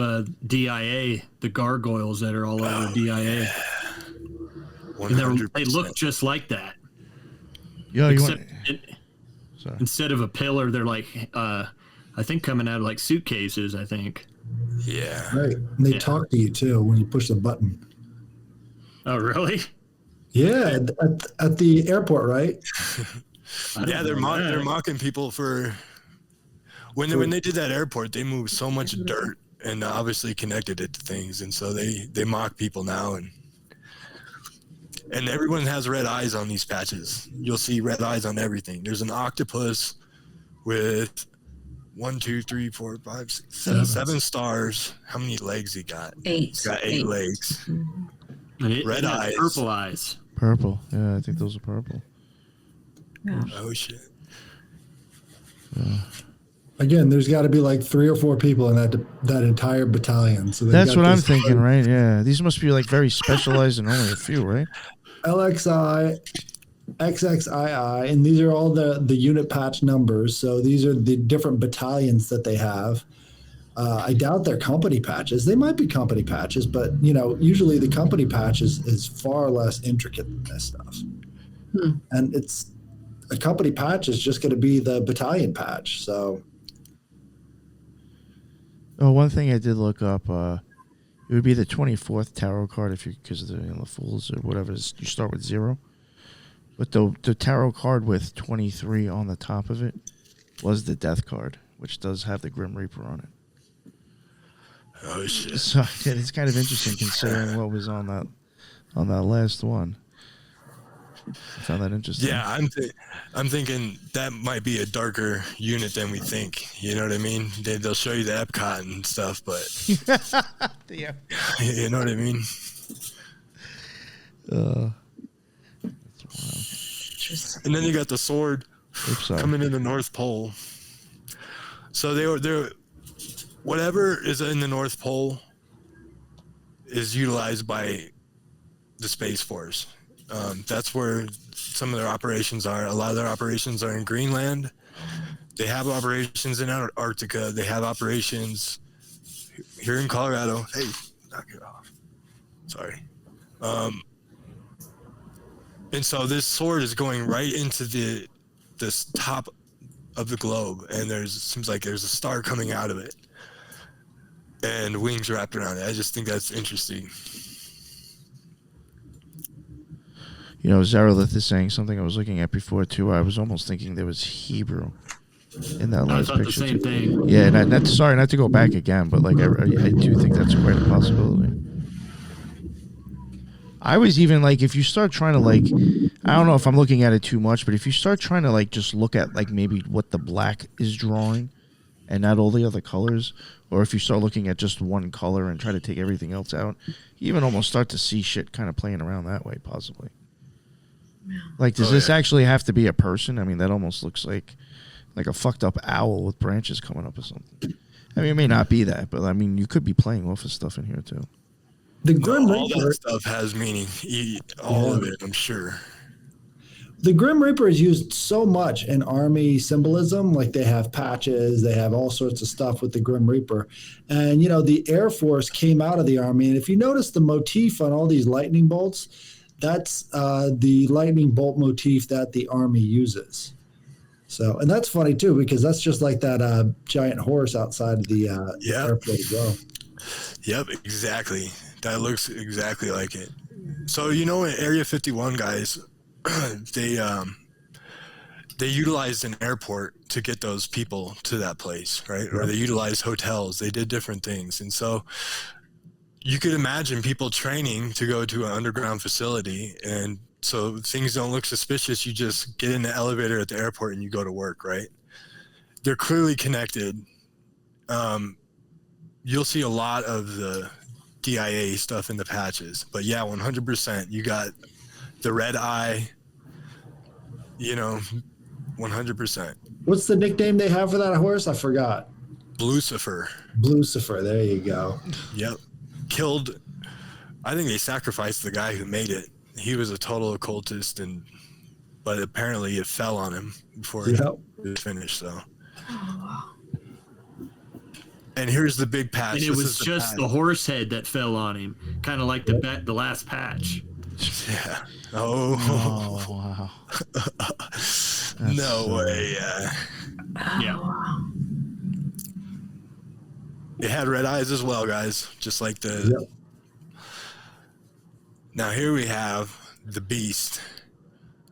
DIA, the gargoyles that are all over DIA. Yeah. And 100%. they look just like that. Yo, Except Sorry. instead of a pillar, they're like, I think coming out of like suitcases, I think. Yeah. Right. And they talk to you, too, when you push the button. Oh, really? Yeah, at the airport, right? Yeah, they're mocking people for when they did that airport. They moved so much dirt and obviously connected it to things, and so they mock people now, and everyone has red eyes on these patches. You'll see red eyes on everything. There's an octopus with 1, 2, 3, 4, 5, 6, 7 stars. How many legs he got? 8. He's got 8 legs. And Red it has eyes. purple eyes. Purple. Yeah, I think those are purple. Yeah. Oh shit. Again, there's got to be like 3 or 4 people in that entire battalion. So they've That's got what I'm this thinking, right? Yeah. These must be like very specialized and only a few, right? LXI, XXII, and these are all the unit patch numbers. So these are the different battalions that they have. I doubt they're company patches. They might be company patches, but usually the company patch is far less intricate than this stuff. And it's a company patch is just going to be the battalion patch. So, Oh, one thing I did look up, it would be the 24th tarot card because the Fools or whatever, you start with 0. But the tarot card with 23 on the top of it was the Death card, which does have the Grim Reaper on it. Oh shit. So yeah, it's kind of interesting considering what was on that last one. I found that interesting. Yeah, I'm thinking that might be a darker unit than we think. You know what I mean? They'll show you the Epcot and stuff, but Yeah. you know what I mean? That's wild. Interesting. And then you got the sword Oops, sorry. coming in the North Pole. So they're whatever is in the North Pole is utilized by the Space Force. That's where some of their operations are. A lot of their operations are in Greenland. They have operations in Antarctica. They have operations here in Colorado. Hey, knock it off. Sorry. And so this sword is going right into this top of the globe, and seems like there's a star coming out of it, and wings wrapped around it. I just think that's interesting. You know, Zarelith is saying something I was looking at before too. I was almost thinking there was Hebrew in that I last thought the picture same too. thing. Yeah, sorry, not to go back again, but like I do think that's quite a possibility. I was even like, if you start trying to like, I don't know if I'm looking at it too much, but if you start trying to like just look at like maybe what the black is drawing and not all the other colors, or if you start looking at just one color and try to take everything else out, you even almost start to see shit kind of playing around that way, possibly. Like, does this actually have to be a person? I mean, that almost looks like a fucked up owl with branches coming up or something. I mean, it may not be that, but I mean, you could be playing off of stuff in here too. The Grim All Reaper, that stuff has meaning. All of it, I'm sure. the Grim Reaper is used so much in army symbolism. Like they have patches, they have all sorts of stuff with the Grim Reaper. And, you know, the Air Force came out of the army. And if you notice the motif on all these lightning bolts, that's the lightning bolt motif that the army uses. So, and that's funny too, because that's just like that giant horse outside of the airport as well. Yep, exactly. That looks exactly like it. So, you know, in Area 51, guys, they utilized an airport to get those people to that place, right? Or they utilized hotels. They did different things. And so you could imagine people training to go to an underground facility. And so things don't look suspicious. You just get in the elevator at the airport and you go to work, right? They're clearly connected. You'll see a lot of the DIA stuff in the patches, but yeah, 100%. You got the red eye, you know, 100%. What's the nickname they have for that horse? I forgot. Lucifer. Lucifer. There you go. Yep. Killed. I think they sacrificed the guy who made it. He was a total occultist, but apparently it fell on him before he was finished. So. And here's the big patch. And it was just the horse head that fell on him, kind of like the last patch. Yeah. Oh, wow. No way. Yeah. It had red eyes as well, guys. Just like the. Yep. Now here we have the Beast,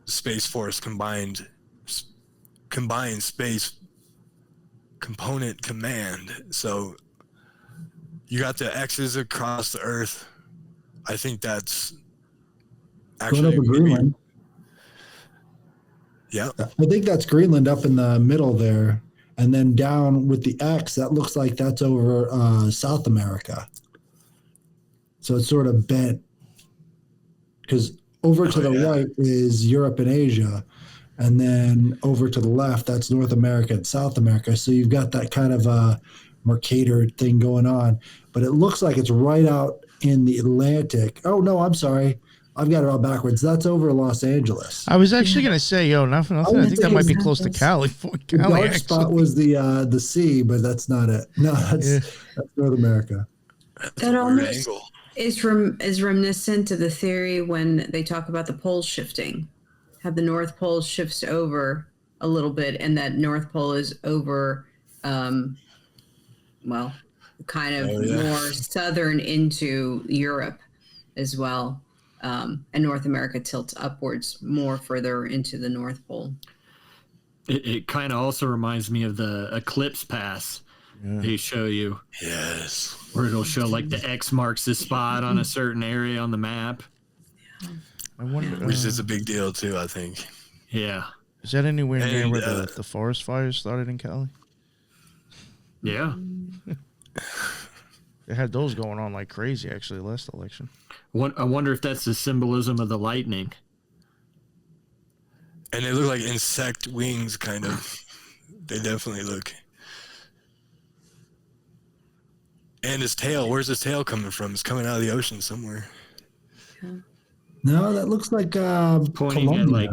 the Space Force combined space component command. So you got the X's across the Earth. I think that's actually Going over Greenland. Yeah. I think that's Greenland up in the middle there. And then down with the X, that looks like that's over South America. So it's sort of bent. Because over to the right is Europe and Asia. And then over to the left, that's North America and South America. So you've got that kind of Mercator thing going on. But it looks like it's right out in the Atlantic. Oh, no, I'm sorry. I've got it all backwards. That's over Los Angeles. I was actually going to say, nothing. I think that might be close to Cali. The dark spot was the sea, but that's not it. No, that's North America. That almost is reminiscent of the theory when they talk about the poles shifting. How the North Pole shifts over a little bit, and that North Pole is over, kind of more southern into Europe as well. And North America tilts upwards more further into the North Pole. It kind of also reminds me of the eclipse pass they show you. Yes. Where it'll show like the X marks the spot on a certain area on the map. I wonder, which is a big deal too, I think. Yeah. Is that anywhere near where the forest fires started in Cali? Yeah. They had those going on like crazy, actually, last election. I wonder if that's the symbolism of the lightning. And they look like insect wings, kind of. They definitely look. And his tail, where's his tail coming from? It's coming out of the ocean somewhere. No, that looks like Pointing Colombia.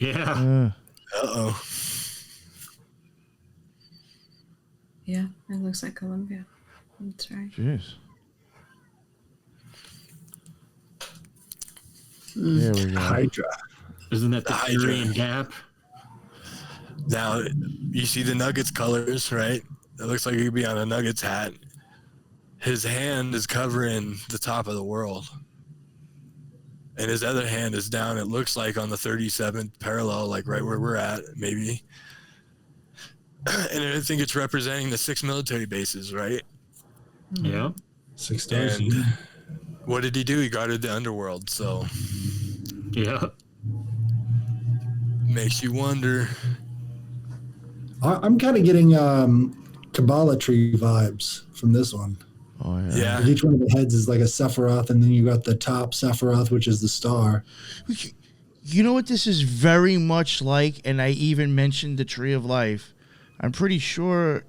at Uh-oh. Yeah, it looks like Colombia. That's right. Jeez. There we go. Hydra. Isn't that the Hydra. Syrian Gap? Now, you see the Nuggets colors, right? It looks like he could be on a Nuggets hat. His hand is covering the top of the world. And his other hand is down, it looks like, on the 37th parallel, like right where we're at, maybe. And I think it's representing the 6 military bases, right? Yeah. 6 stars. And what did he do? He guarded the underworld, so Yeah. makes you wonder. I'm kind of getting Kabbalah tree vibes from this one. Oh yeah. Yeah. Each one of the heads is like a Sephiroth, and then you got the top Sephiroth, which is the star. You know what this is very much like, and I even mentioned the Tree of Life. I'm pretty sure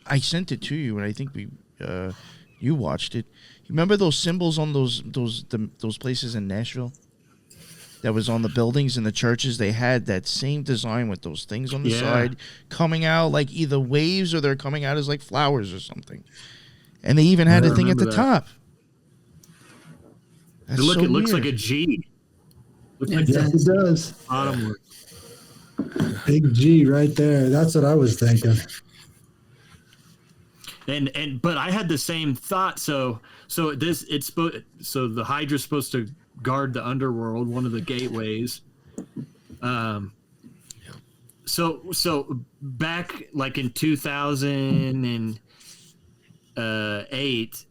I sent it to you, and I think you watched it. You remember those symbols on those places in Nashville? That was on the buildings and the churches. They had that same design with those things on the side coming out like either waves or they're coming out as like flowers or something. And they even had a thing at the top. That's Look, so it looks weird. like a G. Looks Yeah, like it Yes, it does. bottom. Big G right there. That's what I was thinking. But I had the same thought. So the Hydra's supposed to guard the underworld, one of the gateways. So back like in 2008,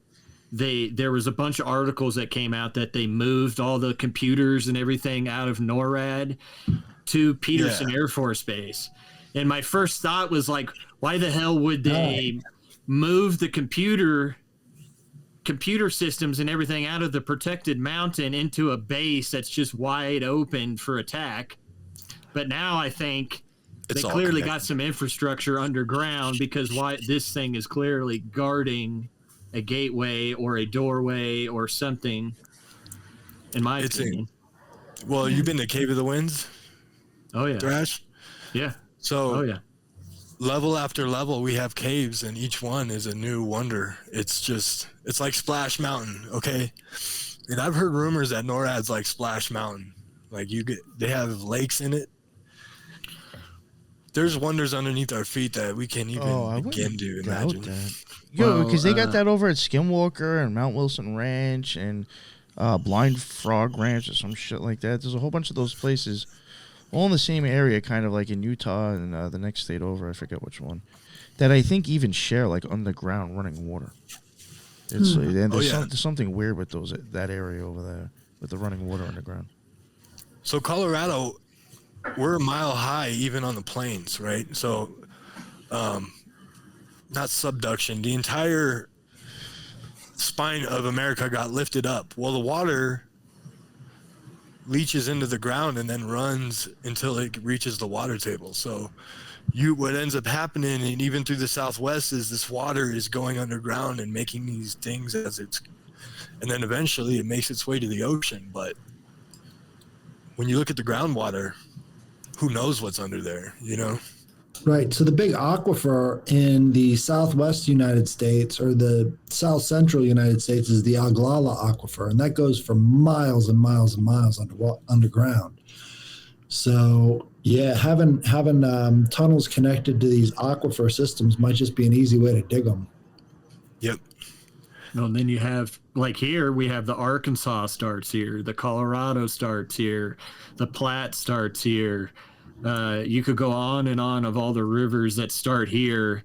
there was a bunch of articles that came out that they moved all the computers and everything out of NORAD to Peterson Air Force Base. And my first thought was like, why the hell would they move the computer systems and everything out of the protected mountain into a base that's just wide open for attack? But now I think It's they all clearly got connected. some infrastructure underground, because why this thing is clearly guarding a gateway or a doorway or something, in my opinion. Well, you've been to Cave of the Winds, Oh yeah. Thrash? Yeah. So Oh yeah. level after level, we have caves, and each one is a new wonder. It's like Splash Mountain, okay? And I've heard rumors that NORAD's like Splash Mountain. Like they have lakes in it. There's wonders underneath our feet that we can't even begin to imagine. Yo, because they got that over at Skinwalker and Mount Wilson Ranch and Blind Frog Ranch or some shit like that. There's a whole bunch of those places, all in the same area, kind of like in Utah and the next state over, I forget which one, that I think even share like underground running water. It's and there's something weird with that area over there with the running water underground. So Colorado, we're a mile high even on the plains, right? So not subduction, the entire spine of America got lifted up. Well, the water leaches into the ground and then runs until it reaches the water table. So what ends up happening, and even through the Southwest, is this water is going underground and making these things and then eventually it makes its way to the ocean. But when you look at the groundwater, who knows what's under there, you know? Right. So the big aquifer in the southwest United States or the south central United States is the Oglala Aquifer, and that goes for miles and miles and miles underground. So yeah, having tunnels connected to these aquifer systems might just be an easy way to dig them. Yep. No, and then you have, like here, we have the Arkansas starts here, the Colorado starts here, the Platte starts here. You could go on and on of all the rivers that start here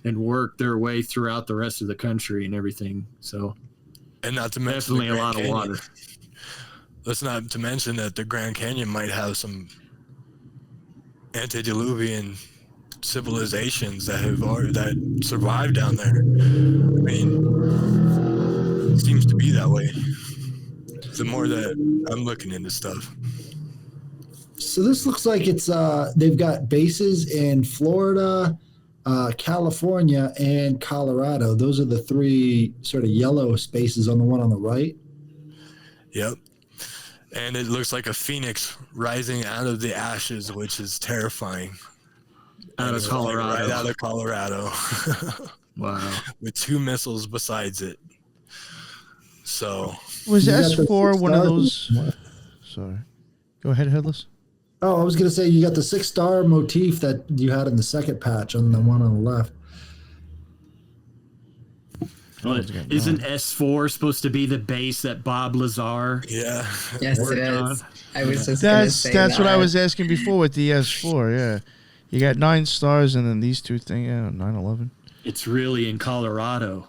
and work their way throughout the rest of the country and everything. So, And not to mention definitely a lot of water. Let's not to mention that the Grand Canyon might have some antediluvian civilizations that survived down there. I mean, it seems to be that way. The more that I'm looking into stuff. So this looks like it's they've got bases in Florida, California, and Colorado. Those are the three sort of yellow spaces on the one on the right. Yep. And it looks like a phoenix rising out of the ashes, which is terrifying. Out of Colorado. Right out of Colorado. Wow. With 2 missiles besides it. So Was You got the S4 six one of stars? those? Sorry. Go ahead, Headless. Oh, I was going to say you got the 6-star motif that you had in the second patch on the one on the left. Well, isn't S4 supposed to be the base that Bob Lazar? Yeah. Yes, it Worked on? is. I was just going to say That's what I that. was asking before with the S4. Yeah, you got 9 stars, and then these two things. Yeah, 9/11. It's really in Colorado.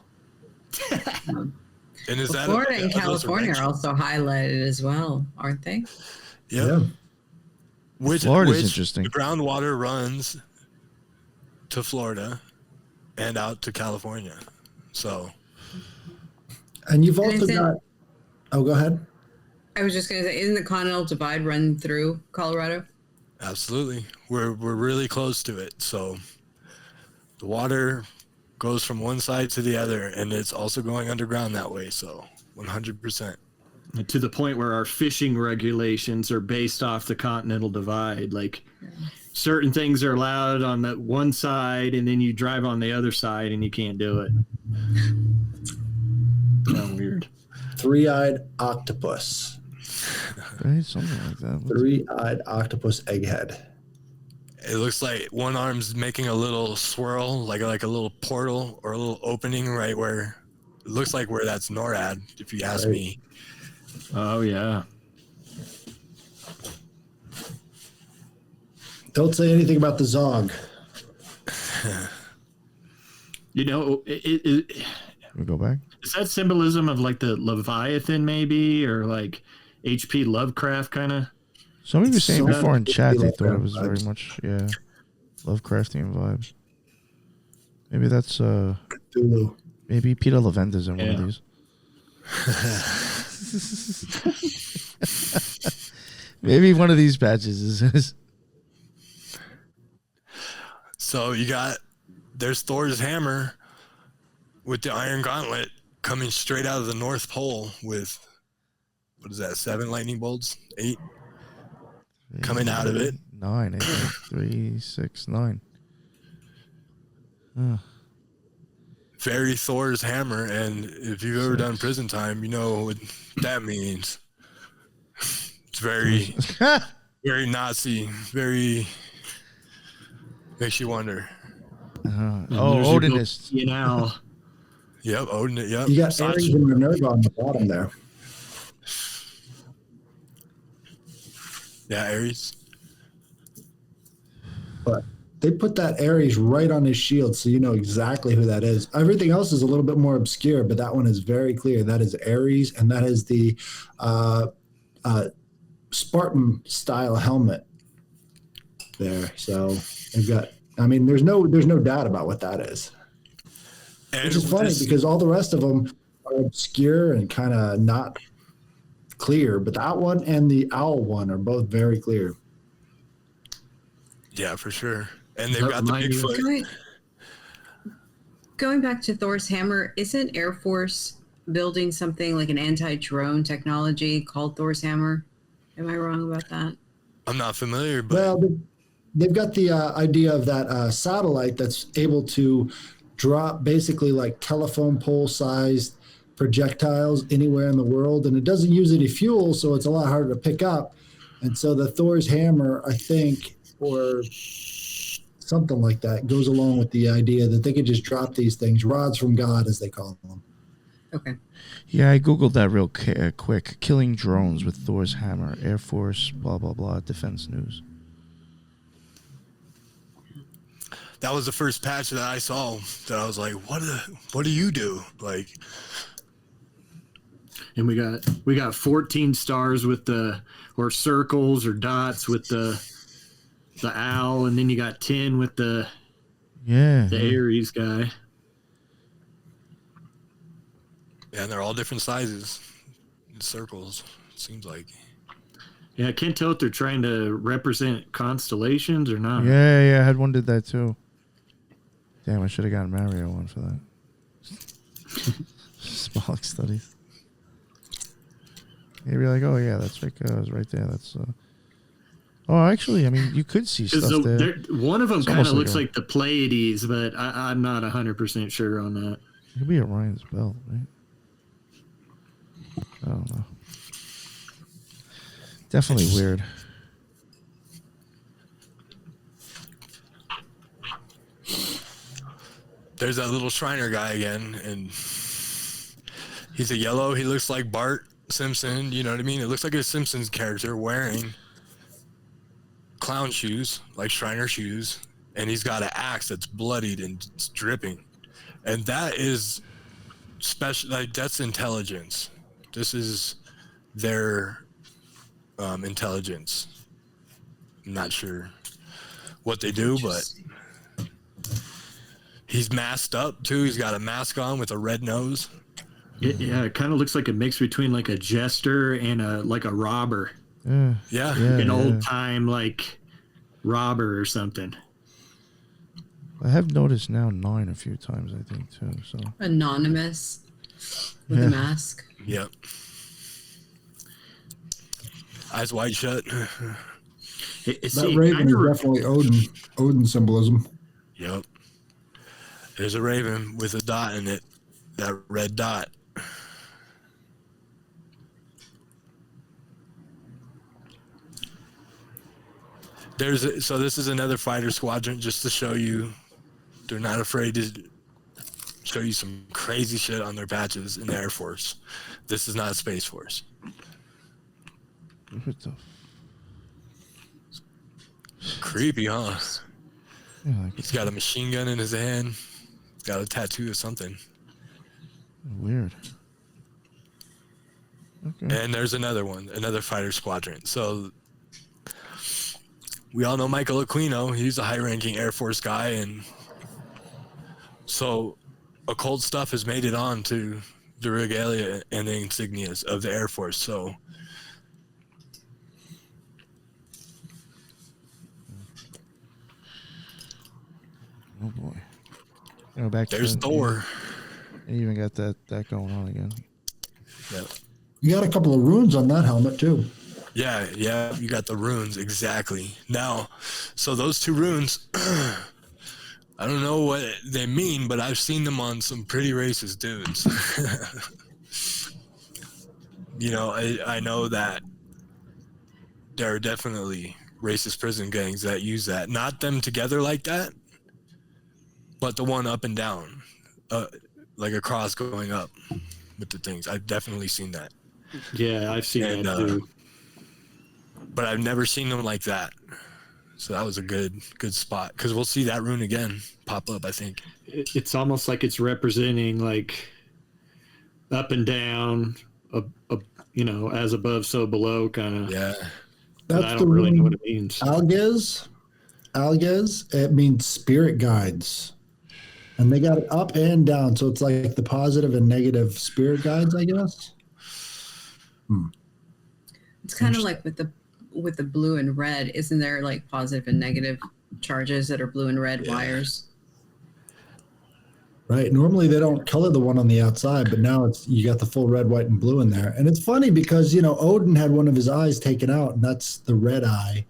And is that Florida and are those California are arrangements? also highlighted as well, aren't they? Yeah. Which Florida's interesting. The groundwater runs to Florida and out to California. So. And you've And also is it- got. Oh, go ahead. I was just going to say, isn't the Continental Divide run through Colorado? Absolutely. We're really close to it. So the water goes from one side to the other, and it's also going underground that way. So 100%. To the point where our fishing regulations are based off the Continental Divide. Like certain things are allowed on that one side, and then you drive on the other side and you can't do it. Kind of weird. 3-eyed octopus. Right, something like that. 3-eyed octopus egghead. It looks like one arm's making a little swirl, like a little portal or a little opening right where it looks like where that's NORAD, if you ask me. Oh, yeah. Don't say anything about the Zog. You know, We go back. is that symbolism of like the Leviathan maybe, or like H.P. Lovecraft kind of? Somebody was saying So before in chat they Lovecraft thought it was very vibes. much Lovecraftian vibes. Maybe that's Cthulhu. maybe Peter Levenda's in one of Yeah. these. Maybe one of these patches is. So there's Thor's hammer with the iron gauntlet coming straight out of the North Pole with, what is that, 7 lightning bolts? 8? Coming out of it. 9, I think. 3, 6, 9. Very Thor's hammer, and if you've ever done prison time, you know what that means. It's very, very Nazi, very makes you wonder. Odinist. You know, Yep, Odin. Yep. You got Saturn. Ares and Minerva on the bottom there. Yeah, Ares. But they put that Ares right on his shield, so you know exactly who that is. Everything else is a little bit more obscure, but that one is very clear. That is Ares, and that is the Spartan style helmet there. So they've got. I mean, there's no doubt about what that is. And Which is funny because all the rest of them are obscure and kind of not clear, but that one and the owl one are both very clear. yeah, for sure. And they've That got the remind you- Bigfoot. Going back to Thor's hammer, isn't Air Force building something like an anti-drone technology called Thor's hammer? Am I wrong about that? I'm not familiar, but Well, they've got the idea of that satellite that's able to drop basically like telephone pole sized projectiles anywhere in the world, and it doesn't use any fuel, so it's a lot harder to pick up. And so the Thor's hammer, I think, or something like that, goes along with the idea that they could just drop these things, rods from God, as they call them. Okay. Yeah, I googled that real quick. Killing drones with Thor's hammer. Air Force, blah blah blah. Defense News. that was the first patch that I saw that I was like, what do you do? Like, and we got 14 stars with or circles or dots with the owl, and then you got 10 with the Ares guy. yeah, and they're all different sizes, in circles. It seems like. Yeah, I can't tell if they're trying to represent constellations or not. Yeah, I had one did that too. Damn, I should have gotten Mario one for that. Symbolic studies. You'd be like, oh yeah, that's right. It was right there. That's. Oh, actually, I mean, you could see stuff there. One of them It's kind of almost looks like like the Pleiades, but I'm not 100% sure on that. It could be Orion's belt, right? I don't know. Definitely weird. there's that little Shriner guy again, and he's a yellow. He looks like Bart Simpson. You know what I mean? It looks like a Simpsons character wearing clown shoes, like Shriner shoes, and he's got an axe that's bloodied and it's dripping. And that is special. Like, that's intelligence. This is their intelligence. I'm not sure what they do, but he's masked up too. He's got a mask on with a red nose. Yeah, it kind of looks like a mix between like a jester and a robber. Yeah. An old time like robber or something. I have noticed now 9 a few times, I think, too. So Anonymous with a mask. Yep. Eyes wide shut. That raven is definitely Odin symbolism. Yep. There's a raven with a dot in it. That red dot. So this is another fighter squadron, just to show you they're not afraid to show you some crazy shit on their patches in the Air Force. This is not a Space Force. what the Creepy, huh? yeah, like, He's got a machine gun in his hand. He's got a tattoo of something. weird. Okay. And there's another one, another fighter squadron. So we all know Michael Aquino. He's a high-ranking Air Force guy, and so occult stuff has made it on to the regalia and the insignias of the Air Force. So Oh boy. Go back. there's Thor. You even got that going on again. Yep. You got a couple of runes on that helmet too. Yeah, you got the runes, exactly. Now, so those 2 runes, I don't know what they mean, but I've seen them on some pretty racist dudes. You know, I know that there are definitely racist prison gangs that use that. Not them together like that, but the one up and down, like a cross going up with the things. I've definitely seen that. Yeah, I've seen that too. But I've never seen them like that. So that was a good spot, because we'll see that rune again pop up, I think. It's almost like it's representing like up and down, as above, so below kind of. Yeah. But I don't really know what it means. Alges, it means spirit guides. And they got it up and down. So it's like the positive and negative spirit guides, I guess. It's kind of like with the blue and red. Isn't there like positive and negative charges that are blue and red wires? Right. Normally they don't color the one on the outside, but now you got the full red, white, and blue in there. And it's funny because, Odin had one of his eyes taken out, and that's the red eye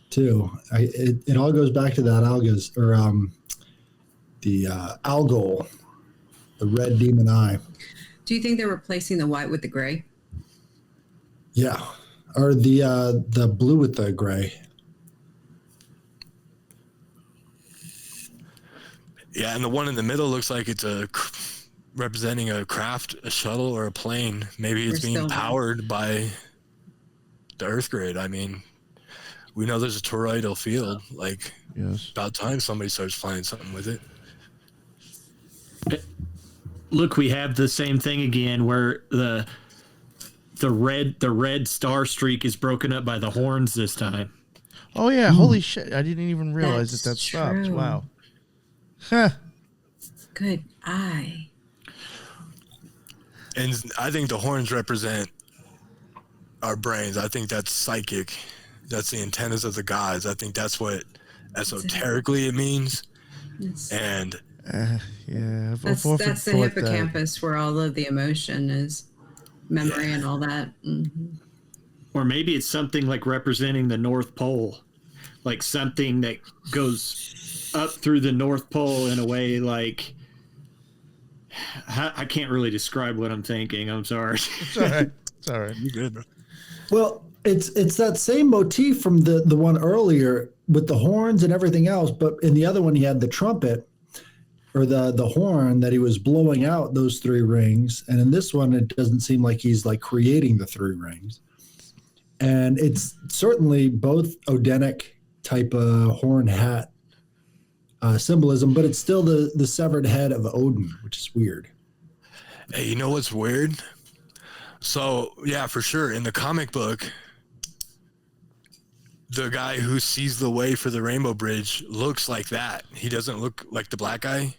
too. It all goes back to that algas, or the algol, the red demon eye. Do you think they're replacing the white with the gray? Yeah. Or the blue with the gray. Yeah, and the one in the middle looks like it's representing a craft, a shuttle, or a plane. Maybe it's being powered by the Earth grid. I mean, we know there's a toroidal field. Like, Yes. about time somebody starts flying something with it. Look, we have the same thing again, where the red star streak is broken up by the horns this time. Oh yeah, holy shit! I didn't even realize that That's stopped. true. Wow. Huh. Good eye. And I think the horns represent our brains. I think that's psychic. That's the antennas of the gods. I think that's what esoterically it means. And Yeah. That's the hippocampus where all of the emotion is, memory and all that. Mm-hmm. Or maybe it's something like representing the North Pole, like something that goes up through the North Pole in a way like, I can't really describe what I'm thinking. I'm sorry. It's all right. It's all right. you good, bro. Well, it's that same motif from the one earlier with the horns and everything else, but in the other one he had the trumpet. or the horn that he was blowing out those 3 rings. And in this one, it doesn't seem like he's like creating the 3 rings. And it's certainly both Odinic type of horn hat symbolism, but it's still the severed head of Odin, which is weird. Hey, you know what's weird? So, yeah, for sure. In the comic book, the guy who sees the way for the Rainbow Bridge looks like that. He doesn't look like the black guy.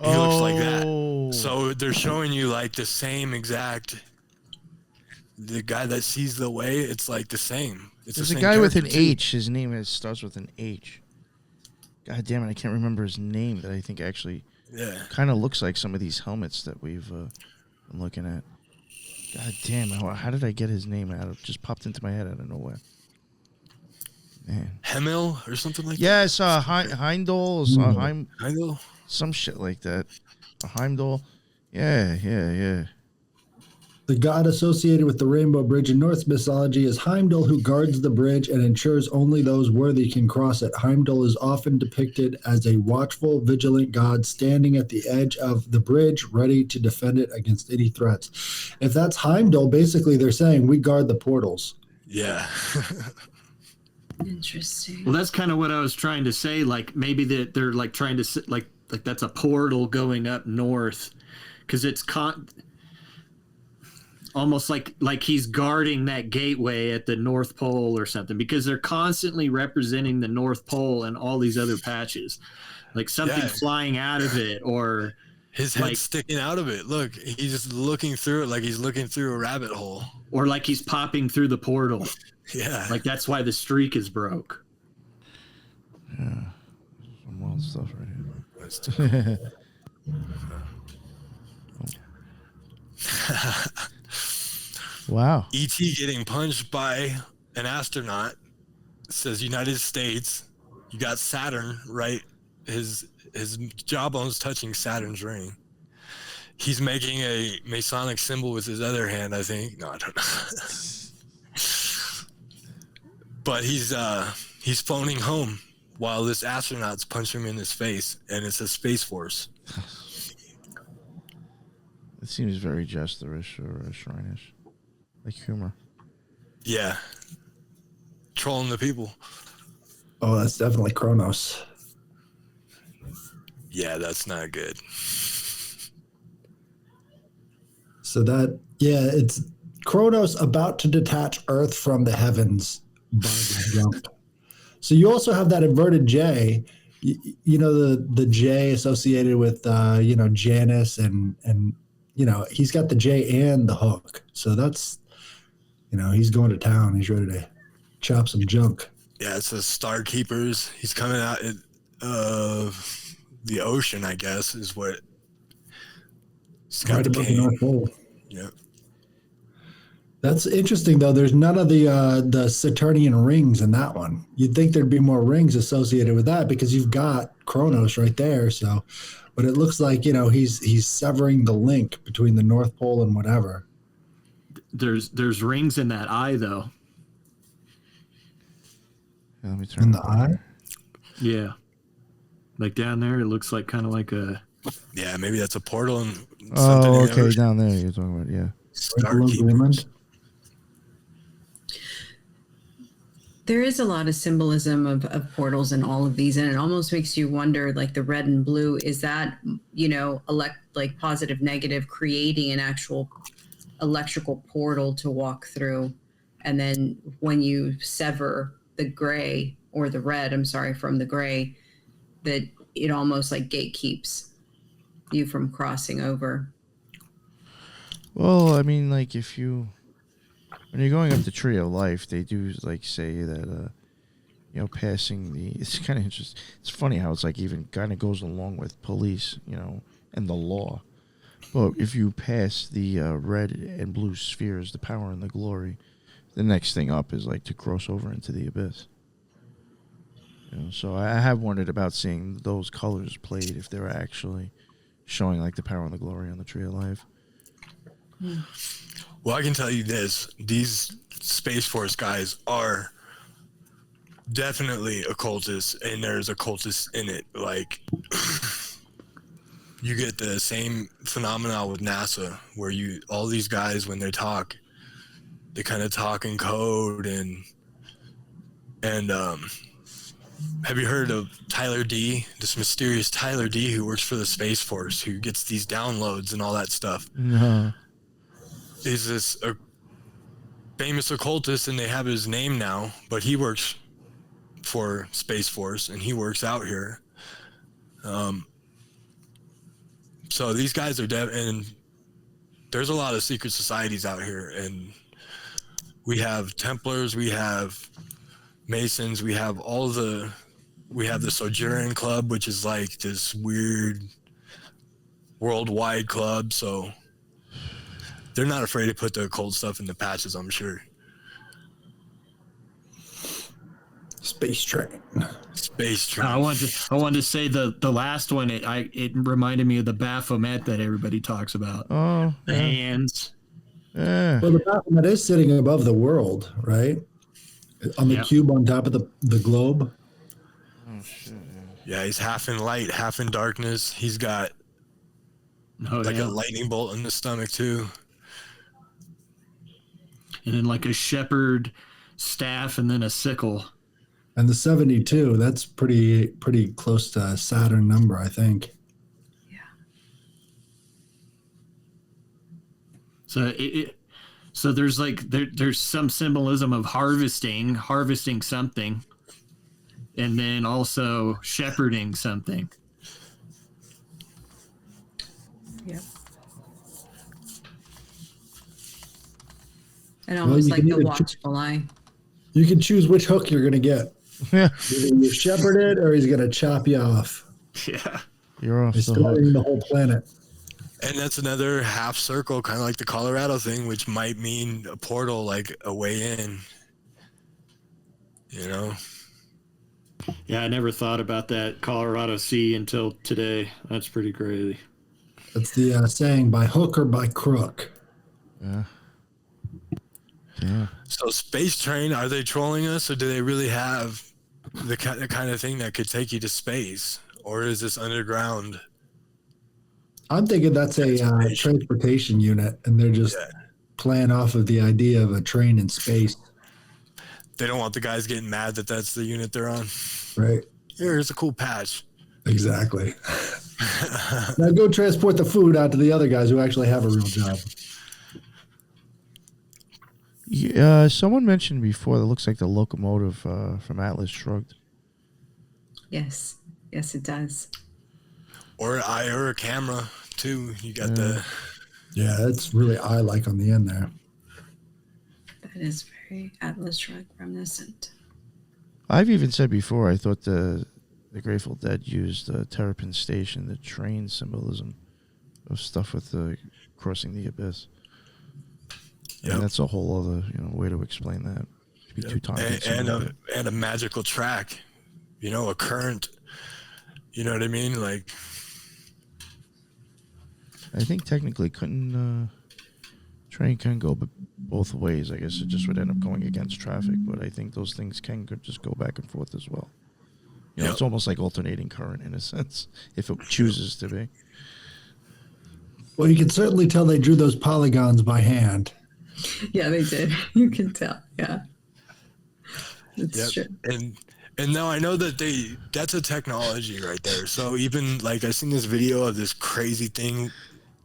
He looks like that. So they're showing you like the same exact. The guy that sees the way, it's like the same. It's There's the a same guy with an character, too. H. His name starts with an H. God damn it, I can't remember his name that I think actually kind of looks like some of these helmets that we've been looking at. God damn, how did I get his name out? It just popped into my head out of nowhere. Man. Hemel or something like that? Yes, Heimdall, Heimdall? some shit like that. Heimdall. Yeah. The god associated with the Rainbow Bridge in Norse mythology is Heimdall, who guards the bridge and ensures only those worthy can cross it. Heimdall is often depicted as a watchful, vigilant god standing at the edge of the bridge, ready to defend it against any threats. If that's Heimdall, basically they're saying we guard the portals. Yeah. Interesting. Well, that's kind of what I was trying to say. Like maybe that they're like trying to like that's a portal going up north, because it's almost like he's guarding that gateway at the North Pole or something, because they're constantly representing the North Pole and all these other patches, like something flying out of it, or his head sticking out of it. Look, he's just looking through it like he's looking through a rabbit hole, or like he's popping through the portal. Yeah, like that's why the streak is broke. Yeah, some wild stuff right here. Wow. E.T. getting punched by an astronaut. It says United States. You got Saturn, right? His jawbone's touching Saturn's ring. He's making a Masonic symbol with his other hand, I think. No, I don't know. But he's phoning home while this astronaut's punching him in his face, and it's a Space Force. It seems very jesterish or shrinish. Like humor. Yeah. Trolling the people. Oh, that's definitely Kronos. Yeah, that's not good. So it's Kronos about to detach Earth from the heavens by the jump. So you also have that inverted J, you know, the J associated with, Janus and he's got the J and the hook. So that's, he's going to town. He's ready to chop some junk. Yeah, it says Star Keepers. He's coming out of the ocean, I guess, is what. He's got Right above the North Pole. Yep. That's interesting, though. There's none of the Saturnian rings in that one. You'd think there'd be more rings associated with that because you've got Kronos right there. So, but it looks like he's severing the link between the North Pole and whatever. There's rings in that eye, though. Yeah, let me turn in the eye. Yeah, like down there, it looks like kind of like a. Yeah, maybe that's a portal. And oh, okay, down there you're talking about, yeah. Star Keepers. There is a lot of symbolism of portals in all of these, and it almost makes you wonder, like the red and blue, is that, like positive, negative, creating an actual electrical portal to walk through. And then when you sever the gray or the red, from the gray, that it almost like gatekeeps you from crossing over. Well, I mean, like when you're going up the tree of life, they do like say that, passing it's kind of interesting. It's funny how it's like even kind of goes along with police, and the law. But if you pass the red and blue spheres, the power and the glory, the next thing up is like to cross over into the abyss. So I have wondered about seeing those colors played, if they're actually showing like the power and the glory on the tree of life. Well, I can tell you this: these Space Force guys are definitely occultists, and there's occultists in it. Like, you get the same phenomena with NASA, where all these guys, when they talk, they kind of talk in code, and have you heard of Tyler D, this mysterious Tyler D who works for the Space Force, who gets these downloads and all that stuff? No. He's this famous occultist, and they have his name now, but he works for Space Force, and he works out here. So these guys are and there's a lot of secret societies out here, and we have Templars, we have Masons, we have the Sojourn Club, which is like this weird worldwide club. So they're not afraid to put the occult stuff in the patches, I'm sure. Space train. I wanted to say the last one. It reminded me of the Baphomet that everybody talks about. Oh, the hands. Yeah. Well, the Baphomet is sitting above the world, right? On the cube on top of the globe. Oh, shit. Yeah, he's half in light, half in darkness. He's got a lightning bolt in the stomach too. And then like a shepherd staff, and then a sickle. And the 72, that's pretty close to a Saturn number, I think. Yeah. So there's there's some symbolism of harvesting something, and then also shepherding something. Yep. And Well, almost you like can the either watchful eye. You can choose which hook you're going to get. Yeah. Either you shepherd it, or he's going to chop you off. Yeah. You're off He's the hook. studying the whole planet. And that's another half circle, kind of like the Colorado thing, which might mean a portal, like a way in. You know? Yeah, I never thought about that Colorado Sea until today. That's pretty crazy. That's the saying, by hook or by crook. Yeah. Yeah. So Space Train, are they trolling us, or do they really have the kind of thing that could take you to space? Or is this underground? I'm thinking that's a transportation unit, and they're just playing off of the idea of a train in space. They don't want the guys getting mad that that's the unit they're on. Right. Here's a cool patch. Exactly. Now go transport the food out to the other guys who actually have a real job. Someone mentioned before that looks like the locomotive from Atlas Shrugged. Yes. Yes, it does. Or an eye or a camera, too. You got the... Yeah, that's really eye-like on the end there. That is very Atlas Shrugged reminiscent. I've even said before, I thought the Grateful Dead used Terrapin Station, the train symbolism of stuff with the crossing the abyss. Yep. And that's a whole other way to explain that. It'd be too time-consuming. And a magical track. A current. You know what I mean? Like... I think technically train can go both ways. I guess it just would end up going against traffic, but I think those things could just go back and forth as well. It's almost like alternating current in a sense, if it chooses to be. Well, you can certainly tell they drew those polygons by hand. Yeah, they did. You can tell. Yeah. It's true. And now I know that that's a technology right there. So even like I seen this video of this crazy thing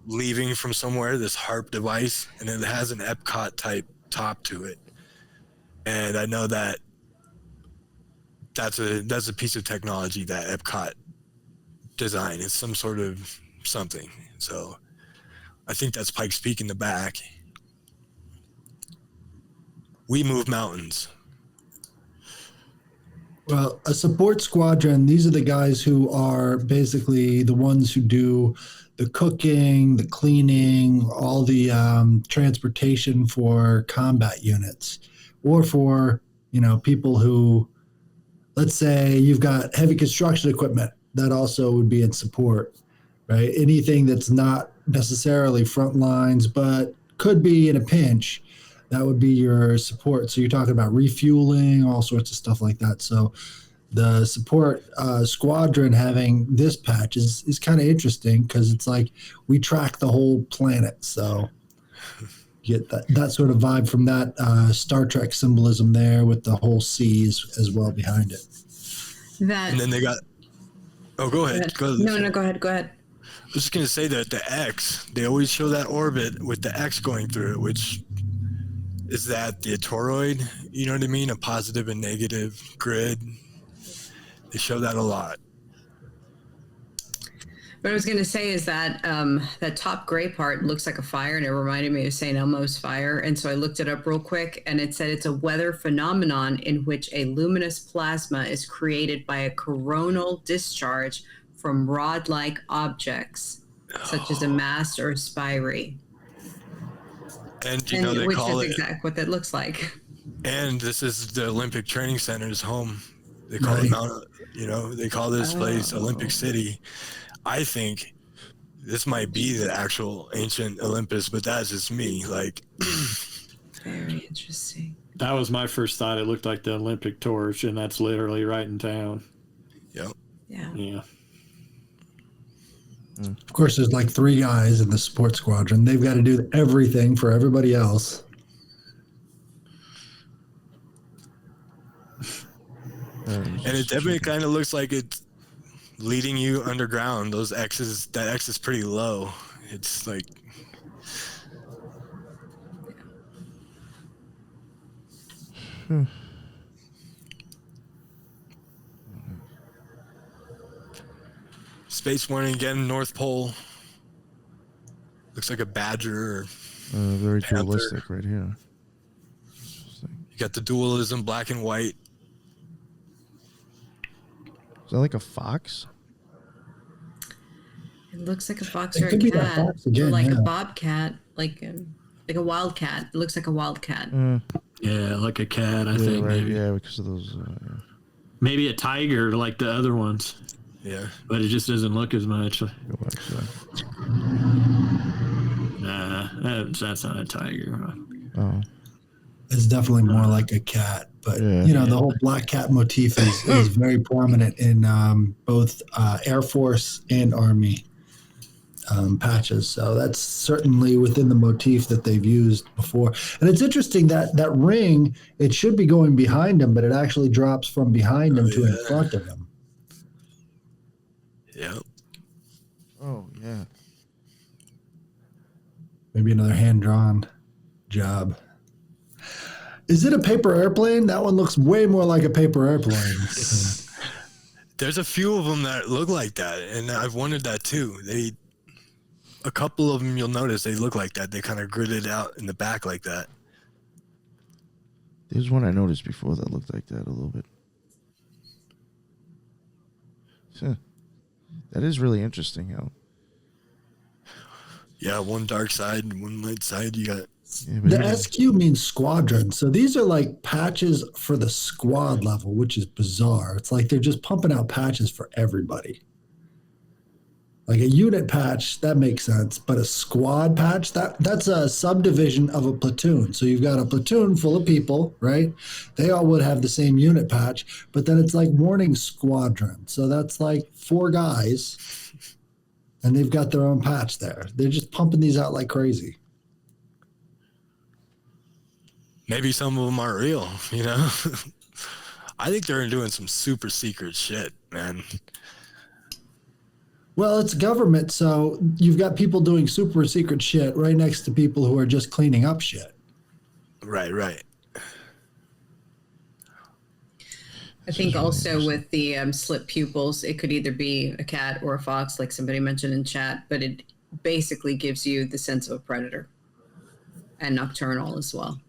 leaving from somewhere, this HARP device, and it has an Epcot type top to it. And I know that that's a piece of technology that Epcot designed. It's some sort of something. So I think that's Pikes Peak in the back. We move mountains. Well, a support squadron, these are the guys who are basically the ones who do the cooking, the cleaning, all the transportation for combat units, or for, people who, let's say you've got heavy construction equipment that also would be in support, right? Anything that's not necessarily front lines, but could be in a pinch. That would be your support. So you're talking about refueling, all sorts of stuff like that. So the support squadron having this patch is kind of interesting because it's like we track the whole planet. So you get that sort of vibe from that Star Trek symbolism there with the whole seas as well behind it. That And then they got. Oh, go ahead. Go ahead. No, go ahead. Go ahead. I was just gonna say that the X, they always show that orbit with the X going through it, which is that the toroid, you know what I mean? A positive and negative grid. They show that a lot. What I was going to say is that that top gray part looks like a fire, and it reminded me of St. Elmo's fire. And so I looked it up real quick, and it said it's a weather phenomenon in which a luminous plasma is created by a coronal discharge from rod-like objects, such as a mast or a spire. And you know they which call is it. exactly what that looks like. And this is the Olympic Training Center's home. They call it Mount. You know, they call this place Olympic City. I think this might be the actual ancient Olympus, but that's just me. Like, Very interesting. That was my first thought. It looked like the Olympic torch, and that's literally right in town. yep. Yeah. Yeah. Of course, there's like 3 guys in the support squadron. They've got to do everything for everybody else. And it definitely kind of looks like it's leading you underground. Those X's, that X is pretty low. It's like, space warning again, North Pole. Looks like a badger or Very panther. dualistic right here. You got the dualism, black and white. Is that like a fox? It looks like a fox It or a could be that cat, fox again, or like yeah. a bobcat, like a wildcat. It looks like a wildcat. Yeah, like a cat, I Yeah, think. right. Maybe. Yeah, because of those. Yeah. Maybe a tiger like the other ones, Yeah. but it just doesn't look as much. Go back to that. Nah, that's not a tiger. Oh. It's definitely more like a cat, but Yeah. you know the whole black cat motif is very prominent in both Air Force and Army patches. So that's certainly within the motif that they've used before. And it's interesting that that ring, it should be going behind him, but it actually drops from behind him to in front of him. Yep. Oh yeah. Maybe another hand-drawn job. Is it a paper airplane? That one looks way more like a paper airplane. There's a few of them that look like that, and I've wondered that too. A couple of them, you'll notice they look like that. They kind of gridded out in the back like that. There's one I noticed before that looked like that a little bit. Huh. That is really interesting. How? Yeah, one dark side, one light side. You got. Yeah, but The even- SQ means squadron. So these are like patches for the squad level, which is bizarre. It's like they're just pumping out patches for everybody. Like a unit patch, that makes sense. But a squad patch, that's a subdivision of a platoon. So you've got a platoon full of people, right? They all would have the same unit patch, but then it's like warning squadron. So that's like 4 guys, and they've got their own patch there. They're just pumping these out like crazy. Maybe some of them aren't real, you know? I think they're doing some super secret shit, man. Well, it's government, so you've got people doing super secret shit right next to people who are just cleaning up shit. Right, right. I think also with the slit pupils, it could either be a cat or a fox, like somebody mentioned in chat, but it basically gives you the sense of a predator and nocturnal as well.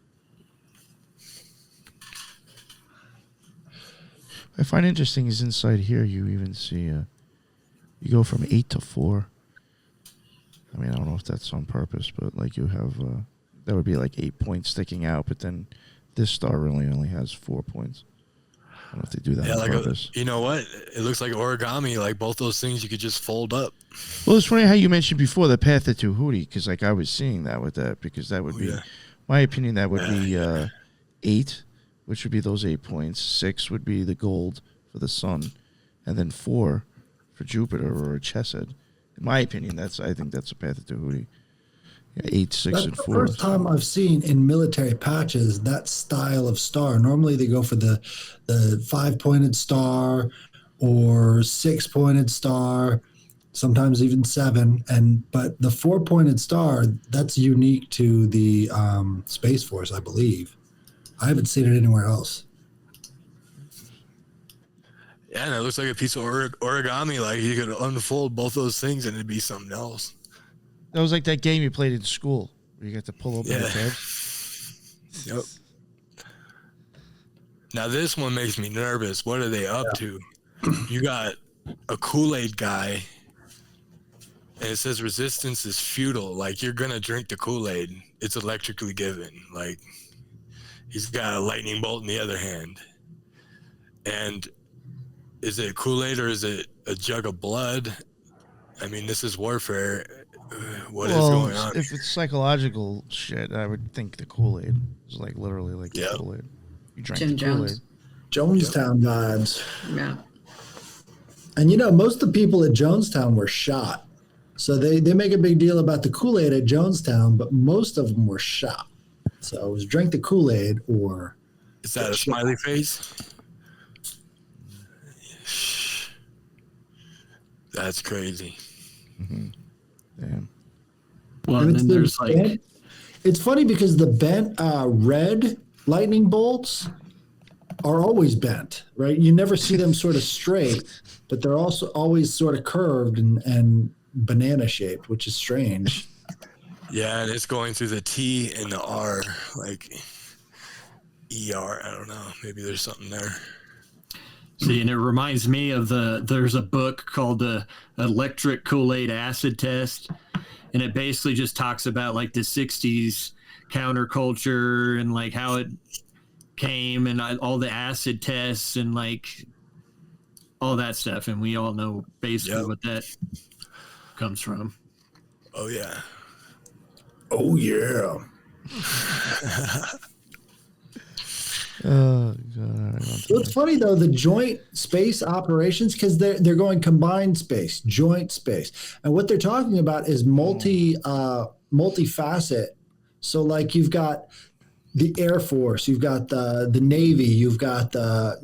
I find interesting is inside here you even see you go from 8 to 4. I mean, I don't know if that's on purpose, but like you have that would be like 8 points sticking out, but then this star really only has 4 points. I don't know if they do that Yeah, on like purpose. you know what? It looks like origami. Like both those things, you could just fold up. Well, it's funny how you mentioned before the Path to Hootie, because like I was seeing that with that, because that would be Yeah. My opinion, that would be 8, which would be those 8 points. 6 would be the gold for the sun, and then 4 for Jupiter or a chess head. In my opinion, I think that's a path to Tahuti. Yeah, 8, 6, That's and the 4. first time I've seen in military patches that style of star. Normally they go for the 5-pointed star or 6-pointed star, sometimes even 7. But the 4-pointed star, that's unique to the Space Force, I believe. I haven't seen it anywhere else. Yeah, and it looks like a piece of origami. Like you could unfold both those things and it'd be something else. That was like that game you played in school where you got to pull open the tab. Yep. Now this one makes me nervous. What are they up to? You got a Kool-Aid guy, and it says resistance is futile. Like you're gonna drink the Kool-Aid. It's electrically given. Like he's got a lightning bolt in the other hand. And is it Kool-Aid or is it a jug of blood? I mean, this is warfare. What is going on? If it's psychological shit, I would think the Kool-Aid is like literally like the Kool-Aid. You drank Jim the Kool-Aid. Jonestown vibes. Yeah. And most of the people at Jonestown were shot. So they make a big deal about the Kool-Aid at Jonestown, but most of them were shot. So it was drink the Kool-Aid or... Is that a smiley face? That's crazy. Mm-hmm. Damn. Well, and then there's like... It's funny because the bent red lightning bolts are always bent, right? You never see them sort of straight, but they're also always sort of curved and banana shaped, which is strange. Yeah, and it's going through the T and the R, like ER. I don't know. Maybe there's something there. See, and it reminds me of there's a book called the Electric Kool-Aid Acid Test, and it basically just talks about like the 60s counterculture and like how it came and all the acid tests and like all that stuff. And we all know basically what that comes from. Oh, yeah. Oh, yeah. Oh, God. So it's funny though, the joint space operations, because they're going combined space, joint space, and what they're talking about is multifacet. So like you've got the Air Force, you've got the Navy, you've got the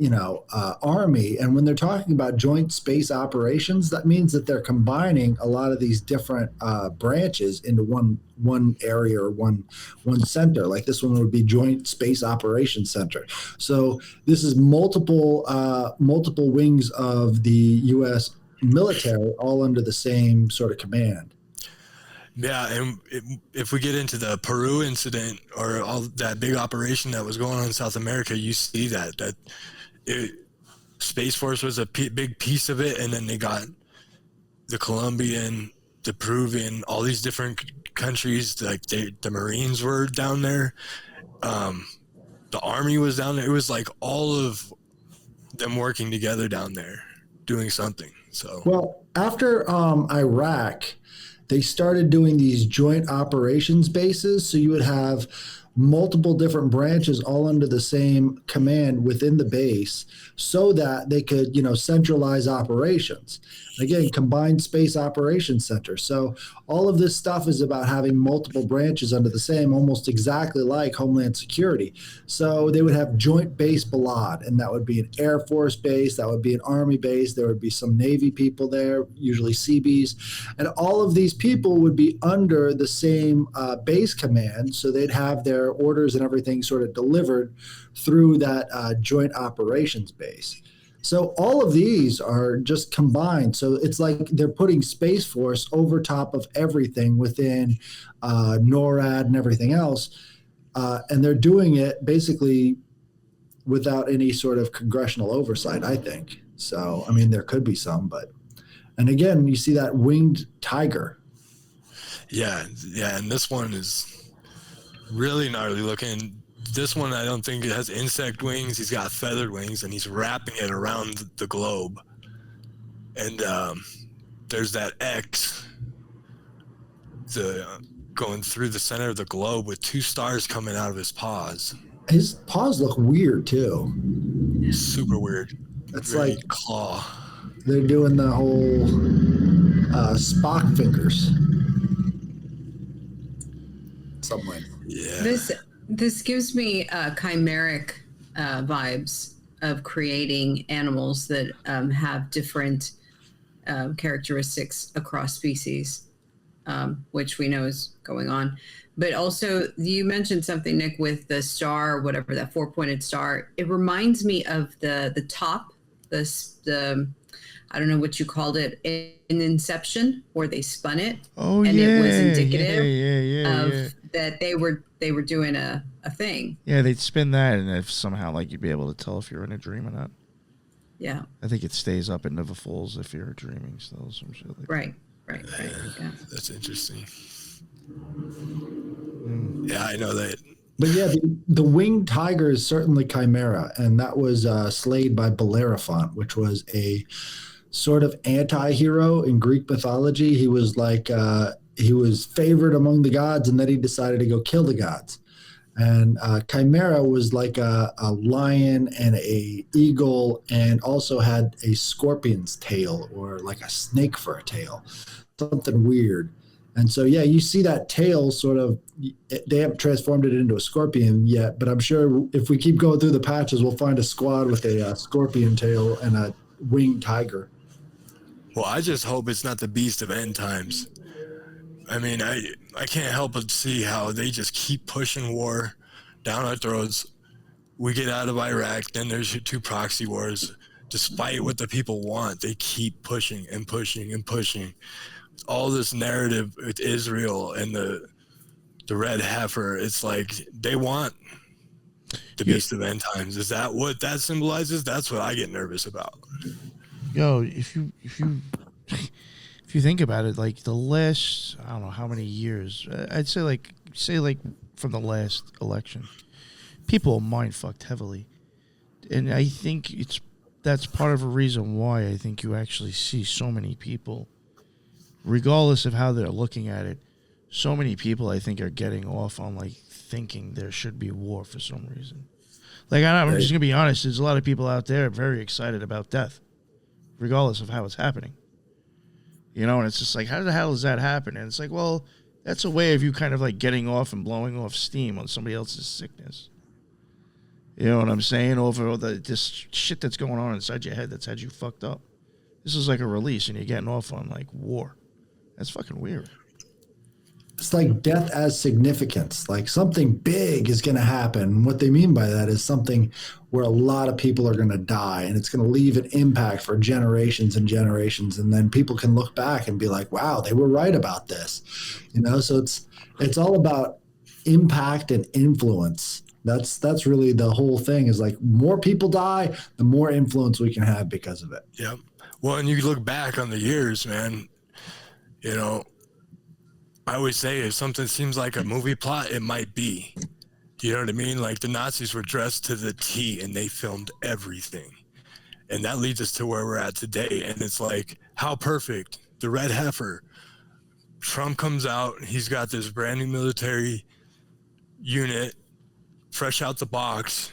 Army, and when they're talking about joint space operations, that means that they're combining a lot of these different branches into one area or one center. Like this one would be Joint Space Operations Center. So this is multiple wings of the U.S. military, all under the same sort of command. Yeah, and if we get into the Peru incident or all that big operation that was going on in South America, you see that Space Force was a big piece of it, and then they got the Colombian, the Peruvian, all these different countries. Like the Marines were down there, the Army was down there. It was like all of them working together down there, doing something. So well, after Iraq, they started doing these joint operations bases. So you would have multiple different branches all under the same command within the base so that they could, centralize operations. Again, combined space operations center. So all of this stuff is about having multiple branches under the same, almost exactly like Homeland Security. So they would have joint base Balad, and that would be an Air Force base, that would be an Army base, there would be some Navy people there, usually Seabees, and all of these people would be under the same base command, so they'd have their orders and everything sort of delivered through that joint operations base. So all of these are just combined. So it's like they're putting Space Force over top of everything within NORAD and everything else. And they're doing it basically without any sort of congressional oversight, I think. So, I mean, there could be some, but, and again, you see that winged tiger. Yeah. And this one is really gnarly looking. This one, I don't think it has insect wings. He's got feathered wings, and he's wrapping it around the globe. And there's that X, the going through the center of the globe with 2 stars coming out of his paws. His paws look weird too. Super weird. It's Very like claw. they're doing the whole Spock fingers. Something like that. Yeah. This gives me chimeric vibes of creating animals that have different characteristics across species, which we know is going on. But also, you mentioned something, Nick, with the star, whatever, that 4-pointed star. It reminds me of the top, the I don't know what you called it, in Inception, where they spun it. Oh, and yeah. it was indicative Yeah. that they were doing a thing. Yeah, they'd spin that, and if somehow, like, you'd be able to tell if you're in a dream or not. Yeah. I think it stays up. It never falls if you're dreaming still. Some shit like Right. Yeah. That's interesting. Yeah, I know that. But yeah, the winged tiger is certainly Chimera, and that was slayed by Bellerophon, which was a sort of anti-hero in Greek mythology. He was like he was favored among the gods, and then he decided to go kill the gods. And Chimera was like a lion and a eagle, and also had a scorpion's tail or like a snake for a tail, something weird. And so, yeah, you see that tail sort of, they haven't transformed it into a scorpion yet, but I'm sure if we keep going through the patches, we'll find a squad with a scorpion tail and a winged tiger. Well, I just hope it's not the beast of end times. I mean, I can't help but see how they just keep pushing war down our throats. We get out of Iraq, then there's 2 proxy wars. Despite what the people want, they keep pushing and pushing and pushing. All this narrative with Israel and the red heifer, it's like they want the beast of end times. Is that what that symbolizes? That's what I get nervous about. Yo, if you think about it, like the last, I don't know how many years, I'd say like from the last election, people are mind fucked heavily, and I think that's part of a reason why I think you actually see so many people, regardless of how they're looking at it, so many people I think are getting off on like thinking there should be war for some reason. Like I'm just gonna be honest, there's a lot of people out there very excited about death, regardless of how it's happening. You know, and it's just like, how the hell does that happen? And it's like, well, that's a way of you kind of like getting off and blowing off steam on somebody else's sickness. You know what I'm saying? Over all this shit that's going on inside your head that's had you fucked up. This is like a release, and you're getting off on like war. That's fucking weird. It's like death as significance, like something big is going to happen. What they mean by that is something where a lot of people are going to die, and it's going to leave an impact for generations and generations. And then people can look back and be like, wow, they were right about this. You know, so it's all about impact and influence. That's really the whole thing, is like more people die, the more influence we can have because of it. Yep. Well, and you look back on the years, man, you know, I always say if something seems like a movie plot, it might be. You know what I mean? Like the Nazis were dressed to the T and they filmed everything. And that leads us to where we're at today. And it's like, how perfect. The red heifer. Trump comes out. He's got this brand new military unit, fresh out the box,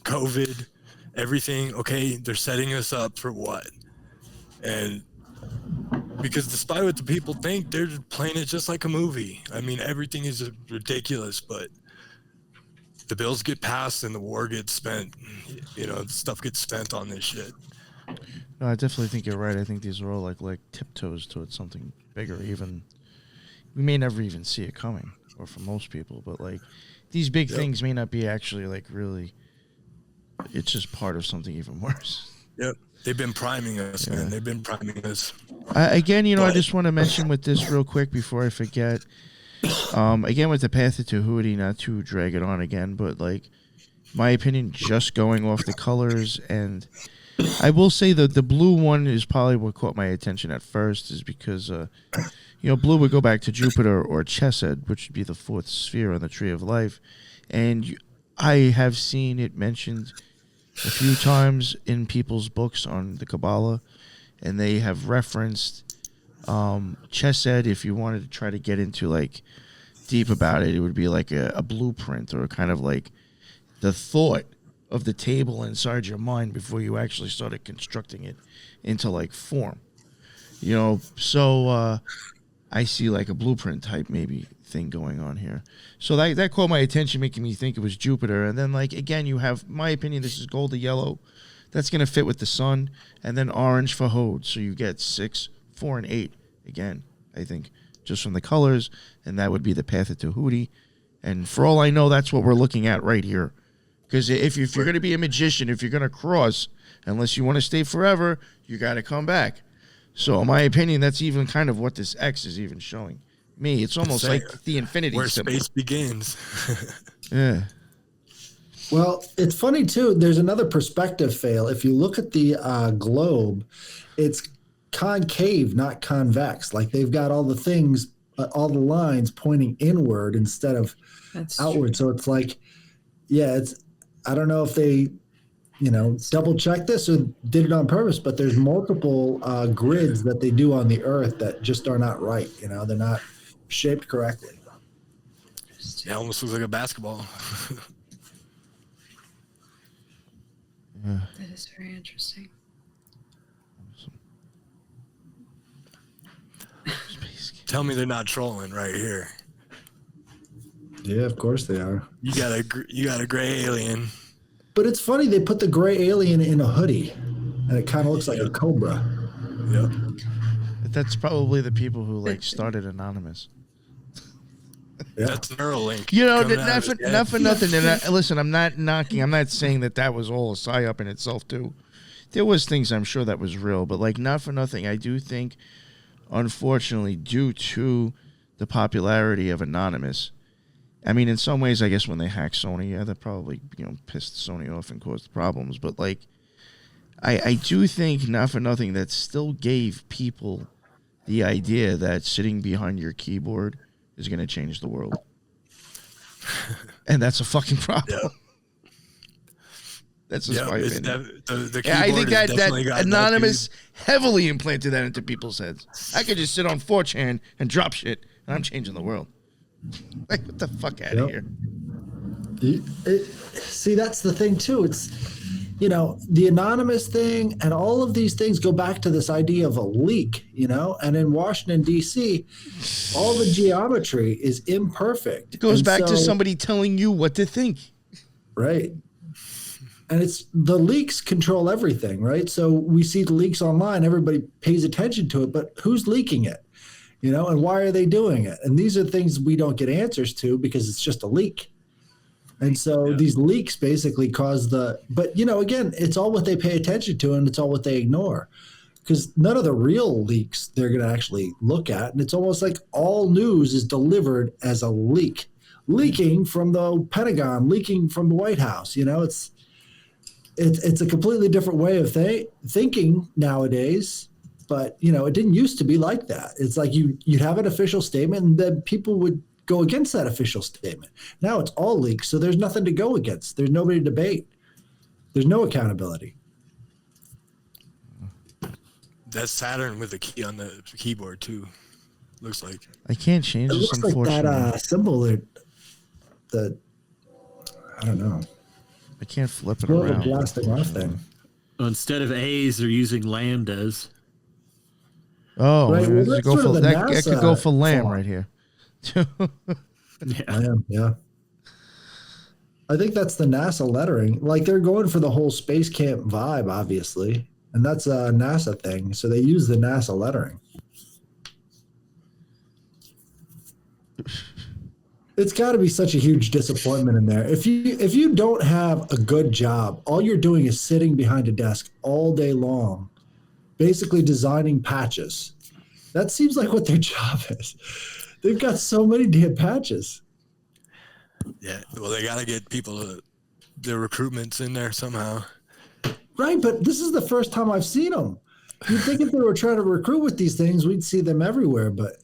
COVID, everything. Okay, they're setting us up for what? And because despite what the people think, they're playing it just like a movie. I mean, everything is ridiculous, but the bills get passed and the war gets spent. You know, stuff gets spent on this shit. No, I definitely think you're right. I think these are all like tiptoes towards something bigger. Even we may never even see it coming, or for most people, but like these big things may not be actually like really. It's just part of something even worse. Yep. They've been priming us, man. They've been priming us. Again, you know, I just want to mention with this real quick before I forget. Again, with the Path to Tahuti, not to drag it on again, but like my opinion, just going off the colors, and I will say that the blue one is probably what caught my attention at first, is because you know, blue would go back to Jupiter or Chesed, which would be the 4th sphere on the Tree of Life, and I have seen it mentioned a few times in people's books on the Kabbalah, and they have referenced Chesed if you wanted to try to get into like deep about it, it would be like a blueprint or kind of like the thought of the table inside your mind before you actually started constructing it into like form. You know, so I see like a blueprint type maybe thing going on here. So that caught my attention, making me think it was Jupiter. And then like again, you have, my opinion, this is gold to yellow. That's gonna fit with the sun, and then orange for Hode. So you get 6, 4, and 8 again. I think just from the colors, and that would be the path to Hootie. And for all I know, that's what we're looking at right here. Because if you're going to be a magician, if you're going to cross, unless you want to stay forever, you got to come back. So in my opinion, that's even kind of what this X is even showing me. It's almost like the infinity where symbol. space begins. Yeah. Well, it's funny too. There's another perspective fail. If you look at the globe, it's concave, not convex. Like they've got all the things, all the lines pointing inward instead of outward. So it's like, yeah, it's. I don't know if they, double check this or did it on purpose, but there's multiple grids that they do on the Earth that just are not right. They're not shaped correctly. Yeah, almost looks like a basketball. Yeah. That is very interesting. Tell me they're not trolling right here. Yeah, of course they are. You got a gray alien. But it's funny, they put the gray alien in a hoodie, and it kind of looks like a cobra. Yep. That's probably the people who like started Anonymous. Yeah. That's Neuralink. Not for nothing. And listen, I'm not knocking. I'm not saying that was all a psyop in itself too. There was things I'm sure that was real, but like not for nothing. I do think, unfortunately, due to the popularity of Anonymous, I mean, in some ways, I guess when they hacked Sony, yeah, that probably pissed Sony off and caused problems. But like, I do think, not for nothing, that still gave people the idea that sitting behind your keyboard is going to change the world, and that's a fucking problem. Yeah. That's just my opinion. I think that Anonymous heavily implanted that into people's heads. I could just sit on 4chan and drop shit, and I'm changing the world. Like, what the fuck out of here? See, that's the thing, too. It's, the Anonymous thing and all of these things go back to this idea of a leak, and in Washington, D.C., all the geometry is imperfect. It goes back to somebody telling you what to think. Right. And it's the leaks control everything, right? So we see the leaks online, everybody pays attention to it, but who's leaking it? And why are they doing it? And these are things we don't get answers to because it's just a leak. And so these leaks basically cause but again, it's all what they pay attention to and it's all what they ignore, because none of the real leaks they're going to actually look at. And it's almost like all news is delivered as a leak, leaking from the Pentagon, leaking from the White House. It's a completely different way of thinking nowadays. But, it didn't used to be like that. It's like you'd have an official statement and then people would go against that official statement. Now it's all leaks, so there's nothing to go against. There's nobody to debate. There's no accountability. That's Saturn with a key on the keyboard, too. Looks like. I can't change this, unfortunately. Like that symbol that, I don't know. I can't flip it around. around. The blasting off thing. Instead of A's, they're using lambdas. Oh, right. Well, that could go for lamb right here. Lamb, yeah. I think that's the NASA lettering. Like they're going for the whole space camp vibe, obviously, and that's a NASA thing. So they use the NASA lettering. It's got to be such a huge disappointment in there. If you don't have a good job, all you're doing is sitting behind a desk all day long, basically designing patches. That seems like what their job is. They've got so many damn patches. Yeah, well, they got to get people, their recruitments in there somehow. Right, but this is the first time I've seen them. You'd think if they were trying to recruit with these things, we'd see them everywhere, but...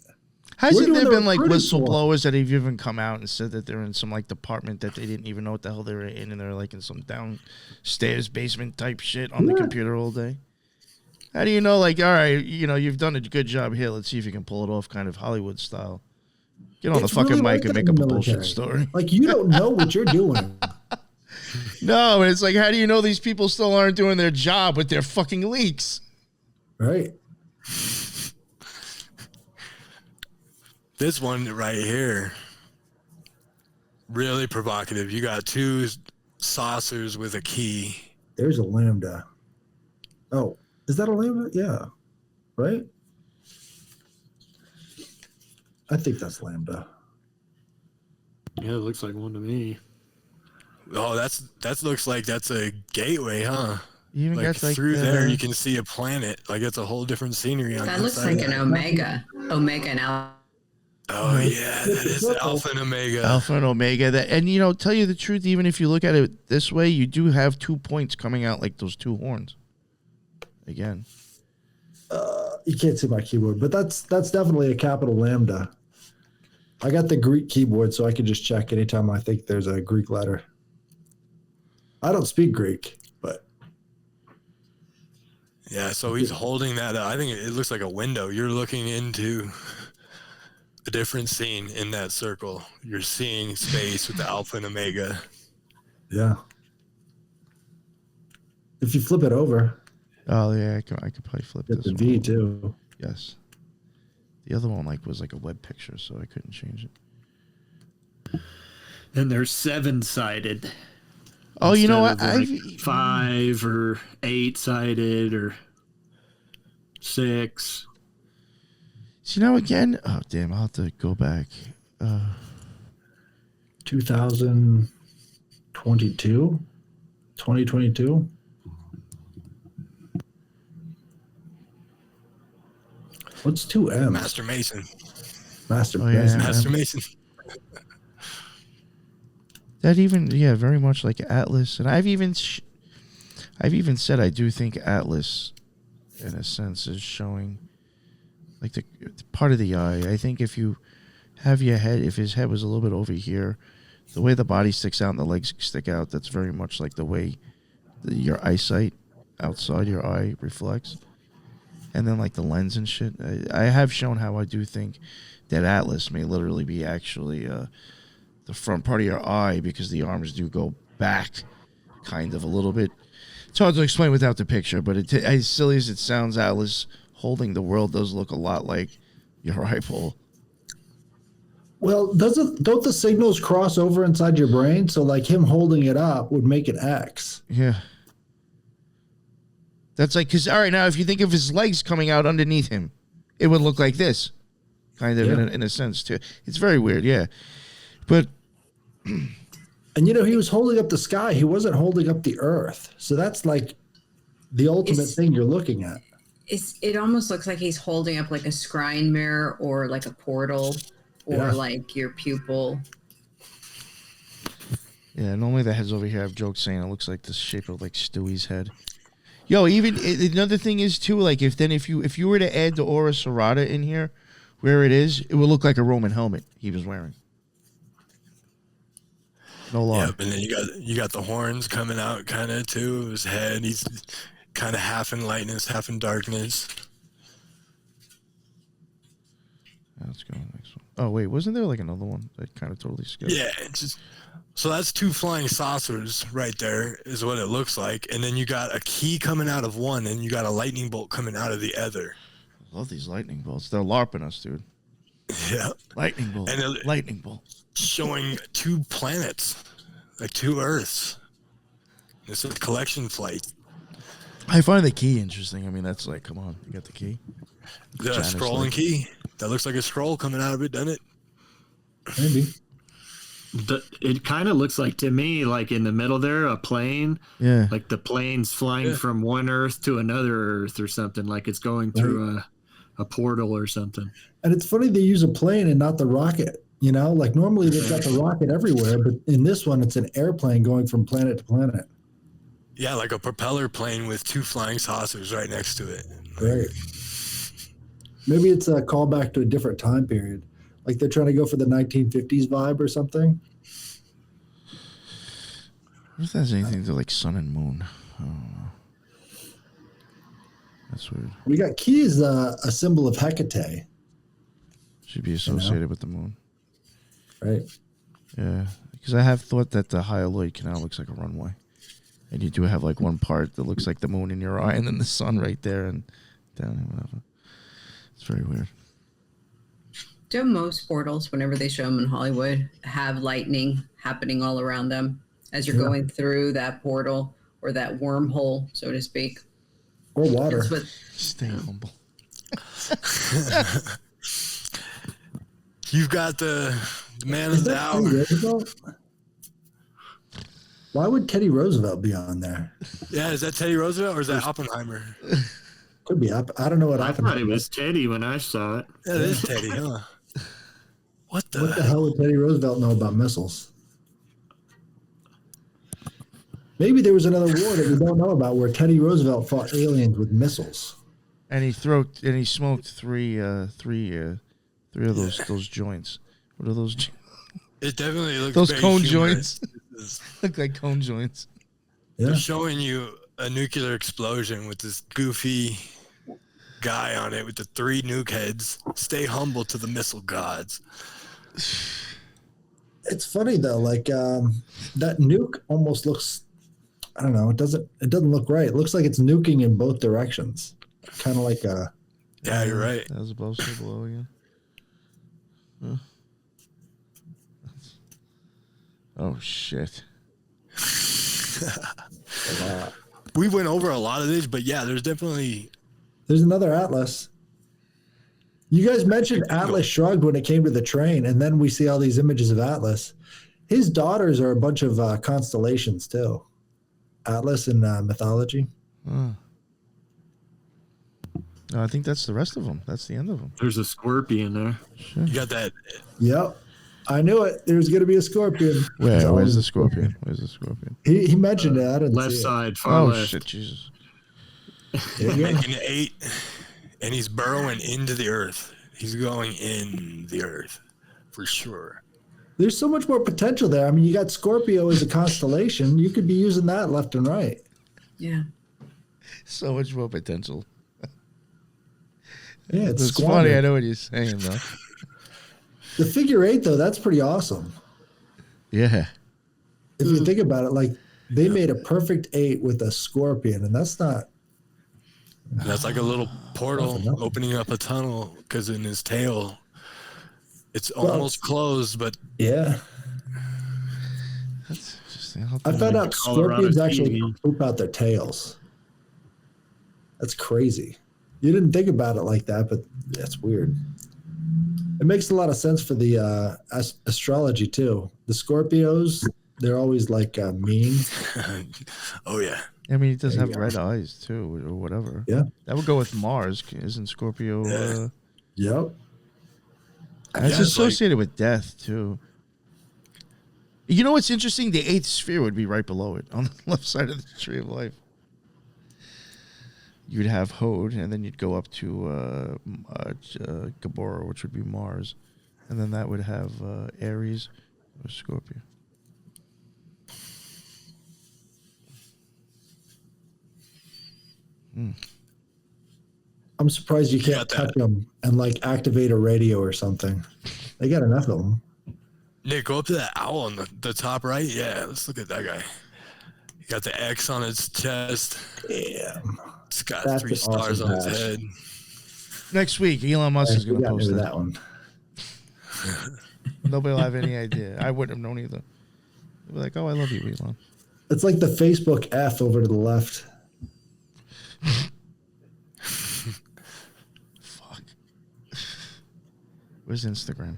Hasn't there been like whistleblowers that have even come out and said that they're in some like department that they didn't even know what the hell they were in, and they're like in some downstairs basement type shit on the computer all day? How do you know, like, all right, you've done a good job here. Let's see if you can pull it off kind of Hollywood style. Get on the It's fucking really mic like and that make in up the a bullshit military. story. Like, you don't know what you're doing. No, and it's like, how do you know these people still aren't doing their job with their fucking leaks? Right. This one right here, really provocative. You got two saucers with a key. There's a lambda. Oh, is that a lambda? Yeah. Right? I think that's lambda. Yeah, it looks like one to me. Oh, that looks like that's a gateway, huh? You even Like got like through there, you can see a planet. Like it's a whole different scenery on That the looks inside. like an omega. Omega and alpha. Oh yeah, that is Alpha and Omega. Alpha and Omega. That, and you know, tell you the truth, even if you look at it this way, you do have 2 points coming out like those two horns. Again, You can't see my keyboard, but that's definitely a capital lambda. I got the Greek keyboard, so I can just check anytime I think there's a Greek letter. I don't speak Greek, but Yeah, so he's holding that. I think it looks like a window. You're looking into a different scene in that circle. You're seeing space with the Alpha and Omega. yeah. If you flip it over, oh yeah, I could probably flip get this the one. V too. Yes, the other one was like a web picture, so I couldn't change it. And they're 7-sided. Oh, you know instead what? of like 5 or 8-sided or 6. See now again. Oh damn! I'll have to go back. 2022. What's 2 M's? Master Mason. Master. Oh, yeah. Mason. Master Mason. That even very much like Atlas, and I've even said I do think Atlas, in a sense, is showing like the part of the eye. I think if you have your head, if his head was a little bit over here, the way the body sticks out and the legs stick out, that's very much like the way your eyesight outside your eye reflects. And then like the lens and shit. I have shown how I do think that Atlas may literally be actually the front part of your eye, because the arms do go back kind of a little bit. It's hard to explain without the picture, but as silly as it sounds, Atlas holding the world does look a lot like your eyeball. Well, don't the signals cross over inside your brain? So like him holding it up would make an X. Yeah. That's like, because, all right, now if you think of his legs coming out underneath him, it would look like this, kind of in a sense, too. It's very weird, yeah. But. And, you know, he was holding up the sky. He wasn't holding up the earth. So that's like the ultimate thing you're looking at. It almost looks like he's holding up like a scrying mirror or like a portal or like your pupil. Yeah, normally the head's over here. I've joked saying it looks like the shape of like Stewie's head. Yo, even another thing is too, like if you were to add the Aura Serrata in here, where it is, it would look like a Roman helmet he was wearing. No lie. Yeah, and then you got the horns coming out kind of too of his head. He's kind of half in lightness, half in darkness. Let's go to the next one. Oh wait, wasn't there like another one that kind of totally skipped? Yeah, it's just so that's 2 flying saucers right there is what it looks like, and then you got a key coming out of one, and you got a lightning bolt coming out of the other. I love these lightning bolts. They're LARPing us, dude. Yeah, Lightning bolt. And lightning bolt. Showing 2 planets, like 2 Earths. It's a collection flight. I find the key interesting. I mean, that's like, come on, you got the key. The Janus scroll and key. That looks like a scroll coming out of it, doesn't it? Maybe. It kind of looks like, to me, like in the middle there, a plane. Yeah. Like the plane's flying from one Earth to another Earth or something. Like it's going through a portal or something. And it's funny they use a plane and not the rocket. You know, like normally they've got the rocket everywhere, but in this one, it's an airplane going from planet to planet. Yeah, like a propeller plane with 2 flying saucers right next to it. Right. Maybe it's a callback to a different time period. Like they're trying to go for the 1950s vibe or something. What if that's anything to like sun and moon? I don't know. That's weird. We got keys, a symbol of Hecate. Should be associated with the moon. right? Yeah, because I have thought that the Hyaloid Canal looks like a runway, and you do have like one part that looks like the moon in your eye, and then the sun right there, and down and whatever. It's very weird. Do most portals, whenever they show them in Hollywood, have lightning happening all around them as you're going through that portal or that wormhole, so to speak? Or water. That's what, Stay humble. You've got the man Is of the that Teddy hour. Roosevelt? Why would Teddy Roosevelt be on there? Yeah, is that Teddy Roosevelt or is that Oppenheimer? Could be up. I don't know what I happened. thought it was Teddy when I saw it. Yeah, it is Teddy, huh? What the? What the hell would Teddy Roosevelt know about missiles? Maybe there was another war that we don't know about where Teddy Roosevelt fought aliens with missiles. And he smoked three of those joints. What are those? It definitely looks Those very cone humorous. joints look like cone joints. Yeah. They're showing you a nuclear explosion with this goofy guy on it with the 3 nuke heads. Stay humble to the missile gods. It's funny though, like that nuke almost looks, I don't know, it doesn't look right. It looks like it's nuking in both directions. Kind of like a Yeah, you're right. That was above, so below again. Huh. Oh shit! We went over a lot of this, but yeah, there's definitely There's another Atlas. You guys mentioned Atlas Shrugged when it came to the train, and then we see all these images of Atlas. His daughters are a bunch of constellations too. Atlas in mythology. Oh. No, I think that's the rest of them. That's the end of them. There's a scorpion there. you got that. Yep. I knew it. There's going to be a scorpion. Where's the scorpion? Where's the scorpion? He mentioned it. I didn't Left see it. side, far Oh left. shit! Jesus. There you go. Making 8, and he's burrowing into the earth. He's going in the earth for sure. There's so much more potential there. I mean, you got Scorpio as a constellation. You could be using that left and right. yeah. So much more potential. Yeah, it's It's squandered. funny. I know what you're saying though. The figure 8, though, that's pretty awesome. Yeah. If you think about it, like they made a perfect 8 with a scorpion, and that's not. And that's like a little portal Nothing. opening up a tunnel because in his tail, it's almost closed, but Yeah. That's interesting. I found out Colorado scorpions actually TV. poop out their tails. That's crazy. You didn't think about it like that, but that's weird. It makes a lot of sense for the astrology too. The Scorpios, they're always like mean. oh yeah. I mean, he does There you have go. red eyes too, or whatever. Yeah. That would go with Mars. Isn't Scorpio? Yeah. Yep. That's Yeah, it's associated with death too. You know what's interesting? The 8th sphere would be right below it on the left side of the tree of life. You'd have Hode, and then you'd go up to Gabora, which would be Mars, and then that would have Aries or Scorpio. I'm surprised you can't got that. touch them and like activate a radio or something. They got enough of them. Nick, go up to that owl on the top right. Yeah, let's look at that guy. He got the X on his chest. Damn. It's got That's 3 an stars awesome on his patch. head. Next week, Elon Musk is You going to got me post with that. that one. Nobody will have any idea. I wouldn't have known either. They'll be like, "Oh, I love you, Elon." It's like the Facebook F over to the left. Fuck. Where's Instagram?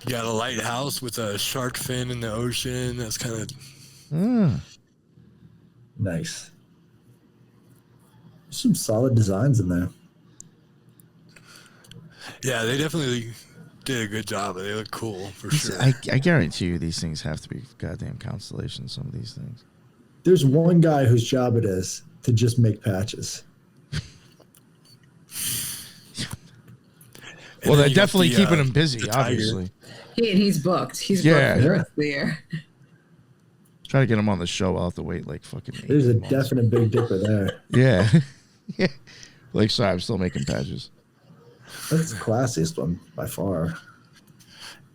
You got a lighthouse with a shark fin in the ocean. That's kind of Ah, Nice. Some solid designs in there. yeah. They definitely did a good job. They look cool for sure. I guarantee you these things have to be goddamn constellations, some of these things. There's one guy whose job it is to just make patches. And Well, then they're you got definitely the, keeping him busy, the tiger. obviously. He's booked. He's Yeah. booked for the rest of the year. Try to get him on the show. I'll have to wait like fucking 8 There's a months. definite Big Dipper there. Yeah. Yeah. Like, sorry, I'm still making patches. That's the classiest one by far.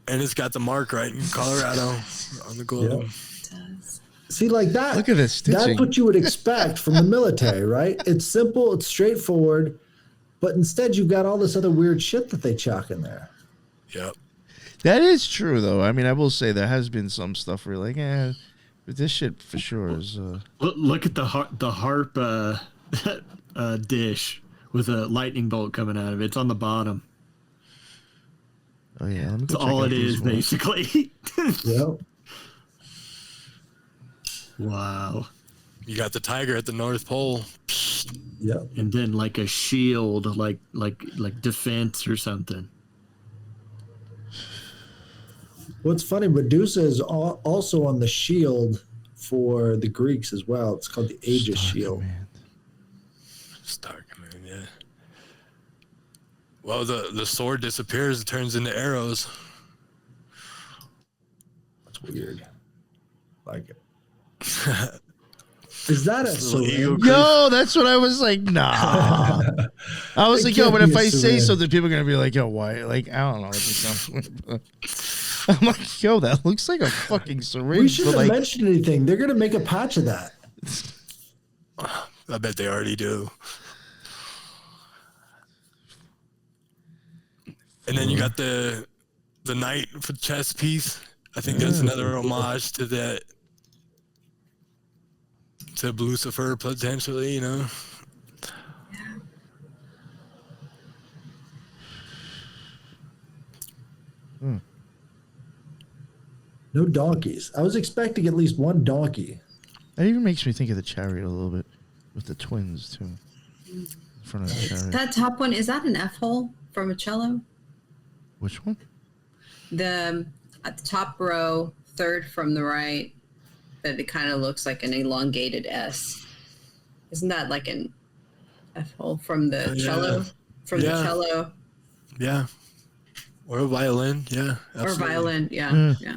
And it's got the mark right in Colorado on the globe. See, like that. Look at this stitching. That's what you would expect from the military, right? It's simple, it's straightforward, but instead you've got all this other weird shit that they chuck in there. Yep. That is true, though. I mean, I will say there has been some stuff where you're like, but this shit for sure is. Look at the harp dish with a lightning bolt coming out of it. It's on the bottom. Oh yeah, let me go That's check all out it these is, ones. basically. Yep. Wow. You got the tiger at the North Pole. Yep. And then like a shield, like defense or something. What's funny, Medusa is also on the shield for the Greeks as well. It's called the Aegis Shield. Star Command, yeah. Well, the sword disappears and turns into arrows. That's weird. Like it. Is that a syringe? Yo, that's what I was like. Nah. I was It like, yo, can't but be if a I say syringe. something, people are gonna be like, yo, why? Like, I don't know. It just sounds weird. I'm like, yo, that looks like a fucking syringe. We shouldn't but have like, mentioned anything. They're going to make a patch of that. I bet they already do. And then you got the knight for chess piece. I think that's another homage to that, to Lucifer potentially, you know. No donkeys. I was expecting at least one donkey. that even makes me think of the Chariot a little bit with the twins too. In front of the Chariot. That top one, is that an F hole from a cello? Which one? The at the top row, third from the right, that it kind of looks like an elongated S. Isn't that like an F hole from the cello? From the cello Yeah. Or a violin, yeah. or Absolutely. violin? Yeah, Mm. yeah.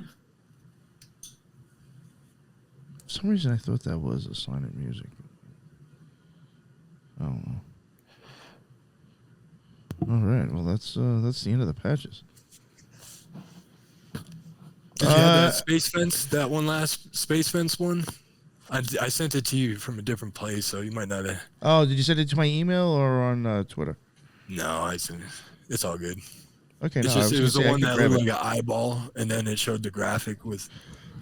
For some reason, I thought that was a sign of music. I don't know. All right. Well, that's the end of the patches. Did you have that space fence? That one last space fence one? I sent it to you from a different place, so you might not have. Oh, did you send it to my email or on Twitter? No, I sent it. It's all good. Okay, It's no, just, I it was the gonna one say I that could looked grab like an eyeball, and then it showed the graphic with.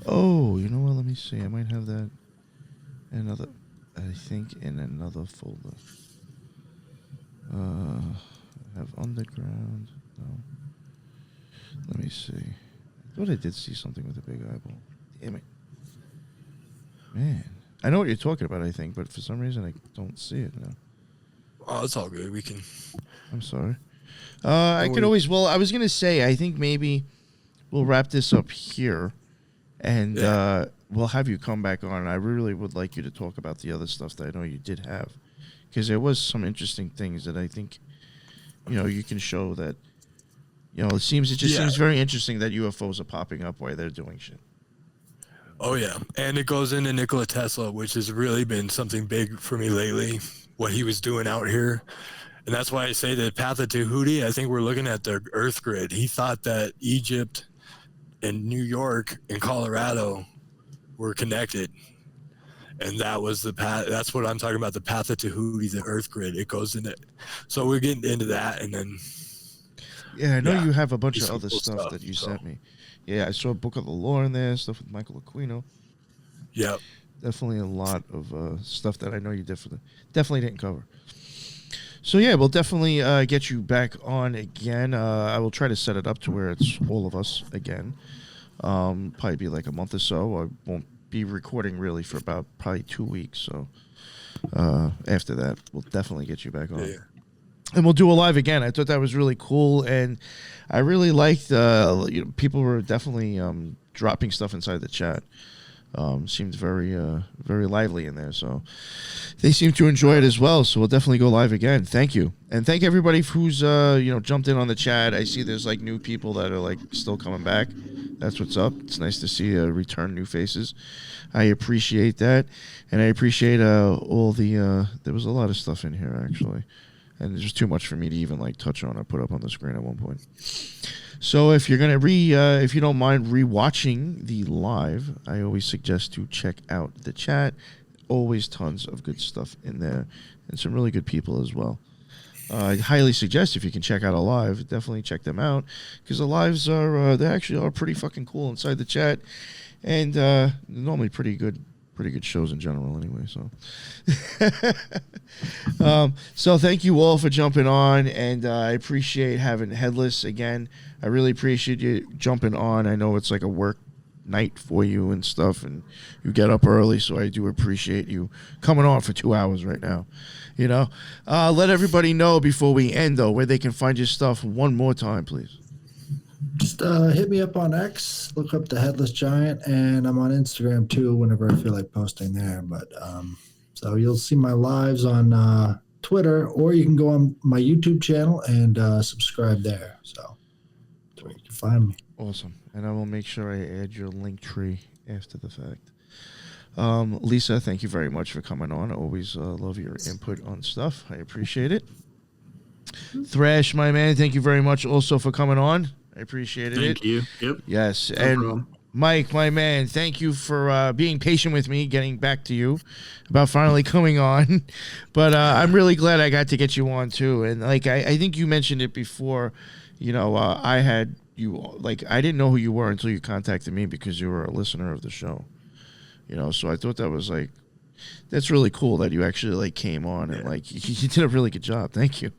Oh, you know what? Let me see. I might have that. I think in another folder. I have underground. No. Let me see. I thought I did see something with a big eyeball. Damn it. Man. I know what you're talking about, I think, but for some reason I don't see it now. Oh, it's all good. We can. I'm sorry. I could always. Well, I was gonna say. I think maybe we'll wrap this up here, and we'll have you come back on. I really would like you to talk about the other stuff that I know you did have, because there was some interesting things that I think, you can show that. It just seems very interesting that UFOs are popping up while they're doing shit. Oh yeah, and it goes into Nikola Tesla, which has really been something big for me lately. What he was doing out here. And that's why I say the path of Tahuti, I think we're looking at the Earth grid. He thought that Egypt and New York and Colorado were connected. And that was the path. That's what I'm talking about, the path of Tahuti, the Earth grid. It goes into. So we're getting into that. And then. Yeah, I know you have a bunch of Some other cool stuff that you sent me. Yeah, I saw Book of the Law in there, stuff with Michael Aquino. Yep. Definitely a lot of stuff that I know you definitely didn't cover. So yeah, we'll definitely get you back on again. I will try to set it up to where it's all of us again. Probably be like a month or so. I won't be recording really for about probably 2 weeks. So after that, we'll definitely get you back on. Yeah. And we'll do a live again. I thought that was really cool, and I really liked. People were definitely dropping stuff inside the chat. Seemed very lively in there, so they seem to enjoy it as well. So we'll definitely go live again. Thank you, and thank everybody who's jumped in on the chat. I see there's like new people that are like still coming back. That's what's up. It's nice to see return new faces. I appreciate that, and I appreciate all the. There was a lot of stuff in here actually. and there's too much for me to even like touch on or put up on the screen at one point. So if you're gonna if you don't mind rewatching the live, I always suggest to check out the chat. Always tons of good stuff in there, and some really good people as well. I highly suggest if you can check out a live, definitely check them out, because the lives are they actually are pretty fucking cool inside the chat, and normally pretty good shows in general anyway. So so thank you all for jumping on, and I appreciate having Headless again. I really appreciate you jumping on. I know it's like a work night for you and stuff, and you get up early, so I do appreciate you coming on for 2 hours right now. You know, let everybody know before we end though where they can find your stuff one more time, please. Just hit me up on X, look up the Headless Giant, and I'm on Instagram too whenever I feel like posting there. But so you'll see my lives on Twitter, or you can go on my YouTube channel and subscribe there. So that's where you can find me. Awesome. And I will make sure I add your link tree after the fact. Lisa, thank you very much for coming on. I always love your input on stuff. I appreciate it. Thrash, my man, thank you very much also for coming on. I appreciated it. Thank you. Yep. Yes. No and problem. Mike, my man, thank you for being patient with me, getting back to you about finally coming on. But I'm really glad I got to get you on too. And like I think you mentioned it before, you know, I had you, like, I didn't know who you were until you contacted me because you were a listener of the show. You know, so I thought that was like, that's really cool that you actually like came on and like you did a really good job. Thank you.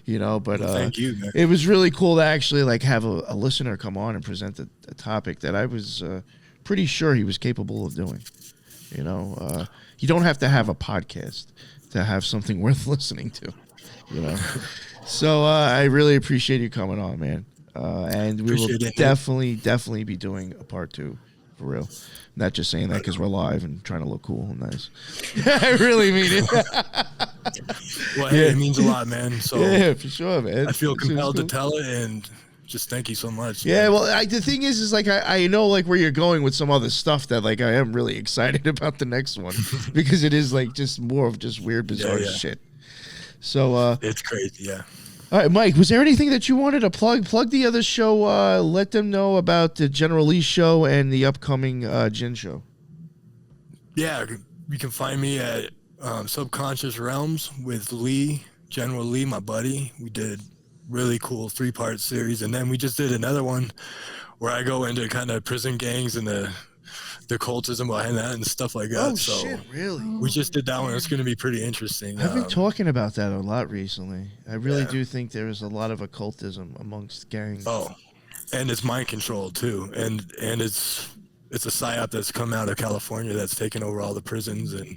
You know, but Thank you, man. it was really cool to actually like have a listener come on and present a topic that I was pretty sure he was capable of doing. You know, you don't have to have a podcast to have something worth listening to. You know, so I really appreciate you coming on, man. And we will definitely be doing a part 2 for real. Not just saying that because we're live and trying to look cool and nice. I really mean it. Well, hey, it means a lot, man. So yeah, for sure, man. I feel This is compelled cool. to tell it, and just thank you so much. Yeah, man. well, the thing is like I know like where you're going with some other stuff that like I am really excited about the next one because it is like just more of just weird, bizarre shit. So it's crazy, yeah. all right, Mike, was there anything that you wanted to plug? Plug the other show. Let them know about the General Lee show and the upcoming Jin show. Yeah, you can find me at Subconscious Realms with Lee, General Lee, my buddy. We did really cool 3-part series, and then we just did another one where I go into kind of prison gangs and the occultism behind that and stuff like that. Oh, so shit, really? we just did that one. It's going to be pretty interesting. I've been talking about that a lot recently. I really do think there is a lot of occultism amongst gangs. Oh, and it's mind control too, and it's a psyop that's come out of California that's taken over all the prisons, and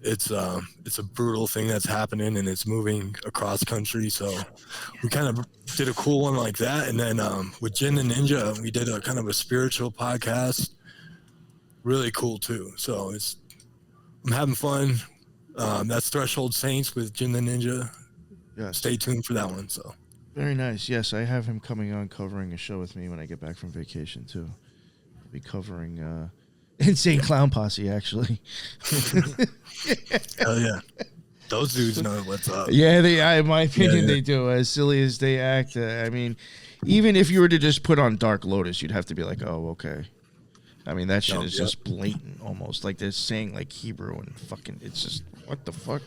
it's a brutal thing that's happening, and it's moving across country. So we kind of did a cool one like that, and then with Jin and Ninja, we did a kind of a spiritual podcast. Really cool too. So I'm having fun. That's Threshold Saints with Jin the Ninja. Yes. Stay tuned for that one. So Very nice. Yes, I have him coming on covering a show with me when I get back from vacation too. I'll be covering Insane Clown Posse actually. hell yeah, those dudes know what's up. Yeah, in my opinion, Yeah. they do. As silly as they act, I mean, even if you were to just put on Dark Lotus, you'd have to be like, oh, okay. I mean, that shit is just blatant, almost like they're saying like Hebrew and fucking. It's just what the fuck.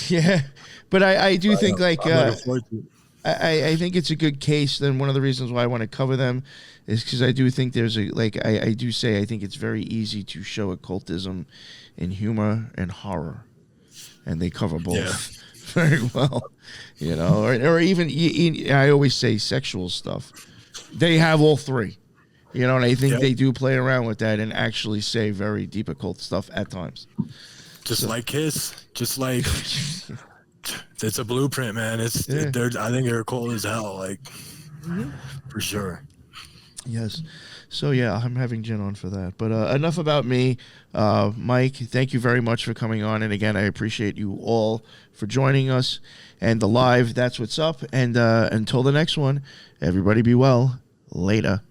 Yeah, but I do think like I think it's a good case. Then one of the reasons why I want to cover them is because I do think there's a like I do say I think it's very easy to show occultism in humor and horror, and they cover both very well. You know, or even I always say sexual stuff. They have all three. You know, and I think they do play around with that and actually say very deep occult stuff at times. Just like Kiss, just like it's a blueprint, man. I think they're cold as hell, like for sure. Yes. So yeah, I'm having Jen on for that. But enough about me. Mike, thank you very much for coming on. And again, I appreciate you all for joining us and the live. That's what's up. And until the next one, everybody be well. Later.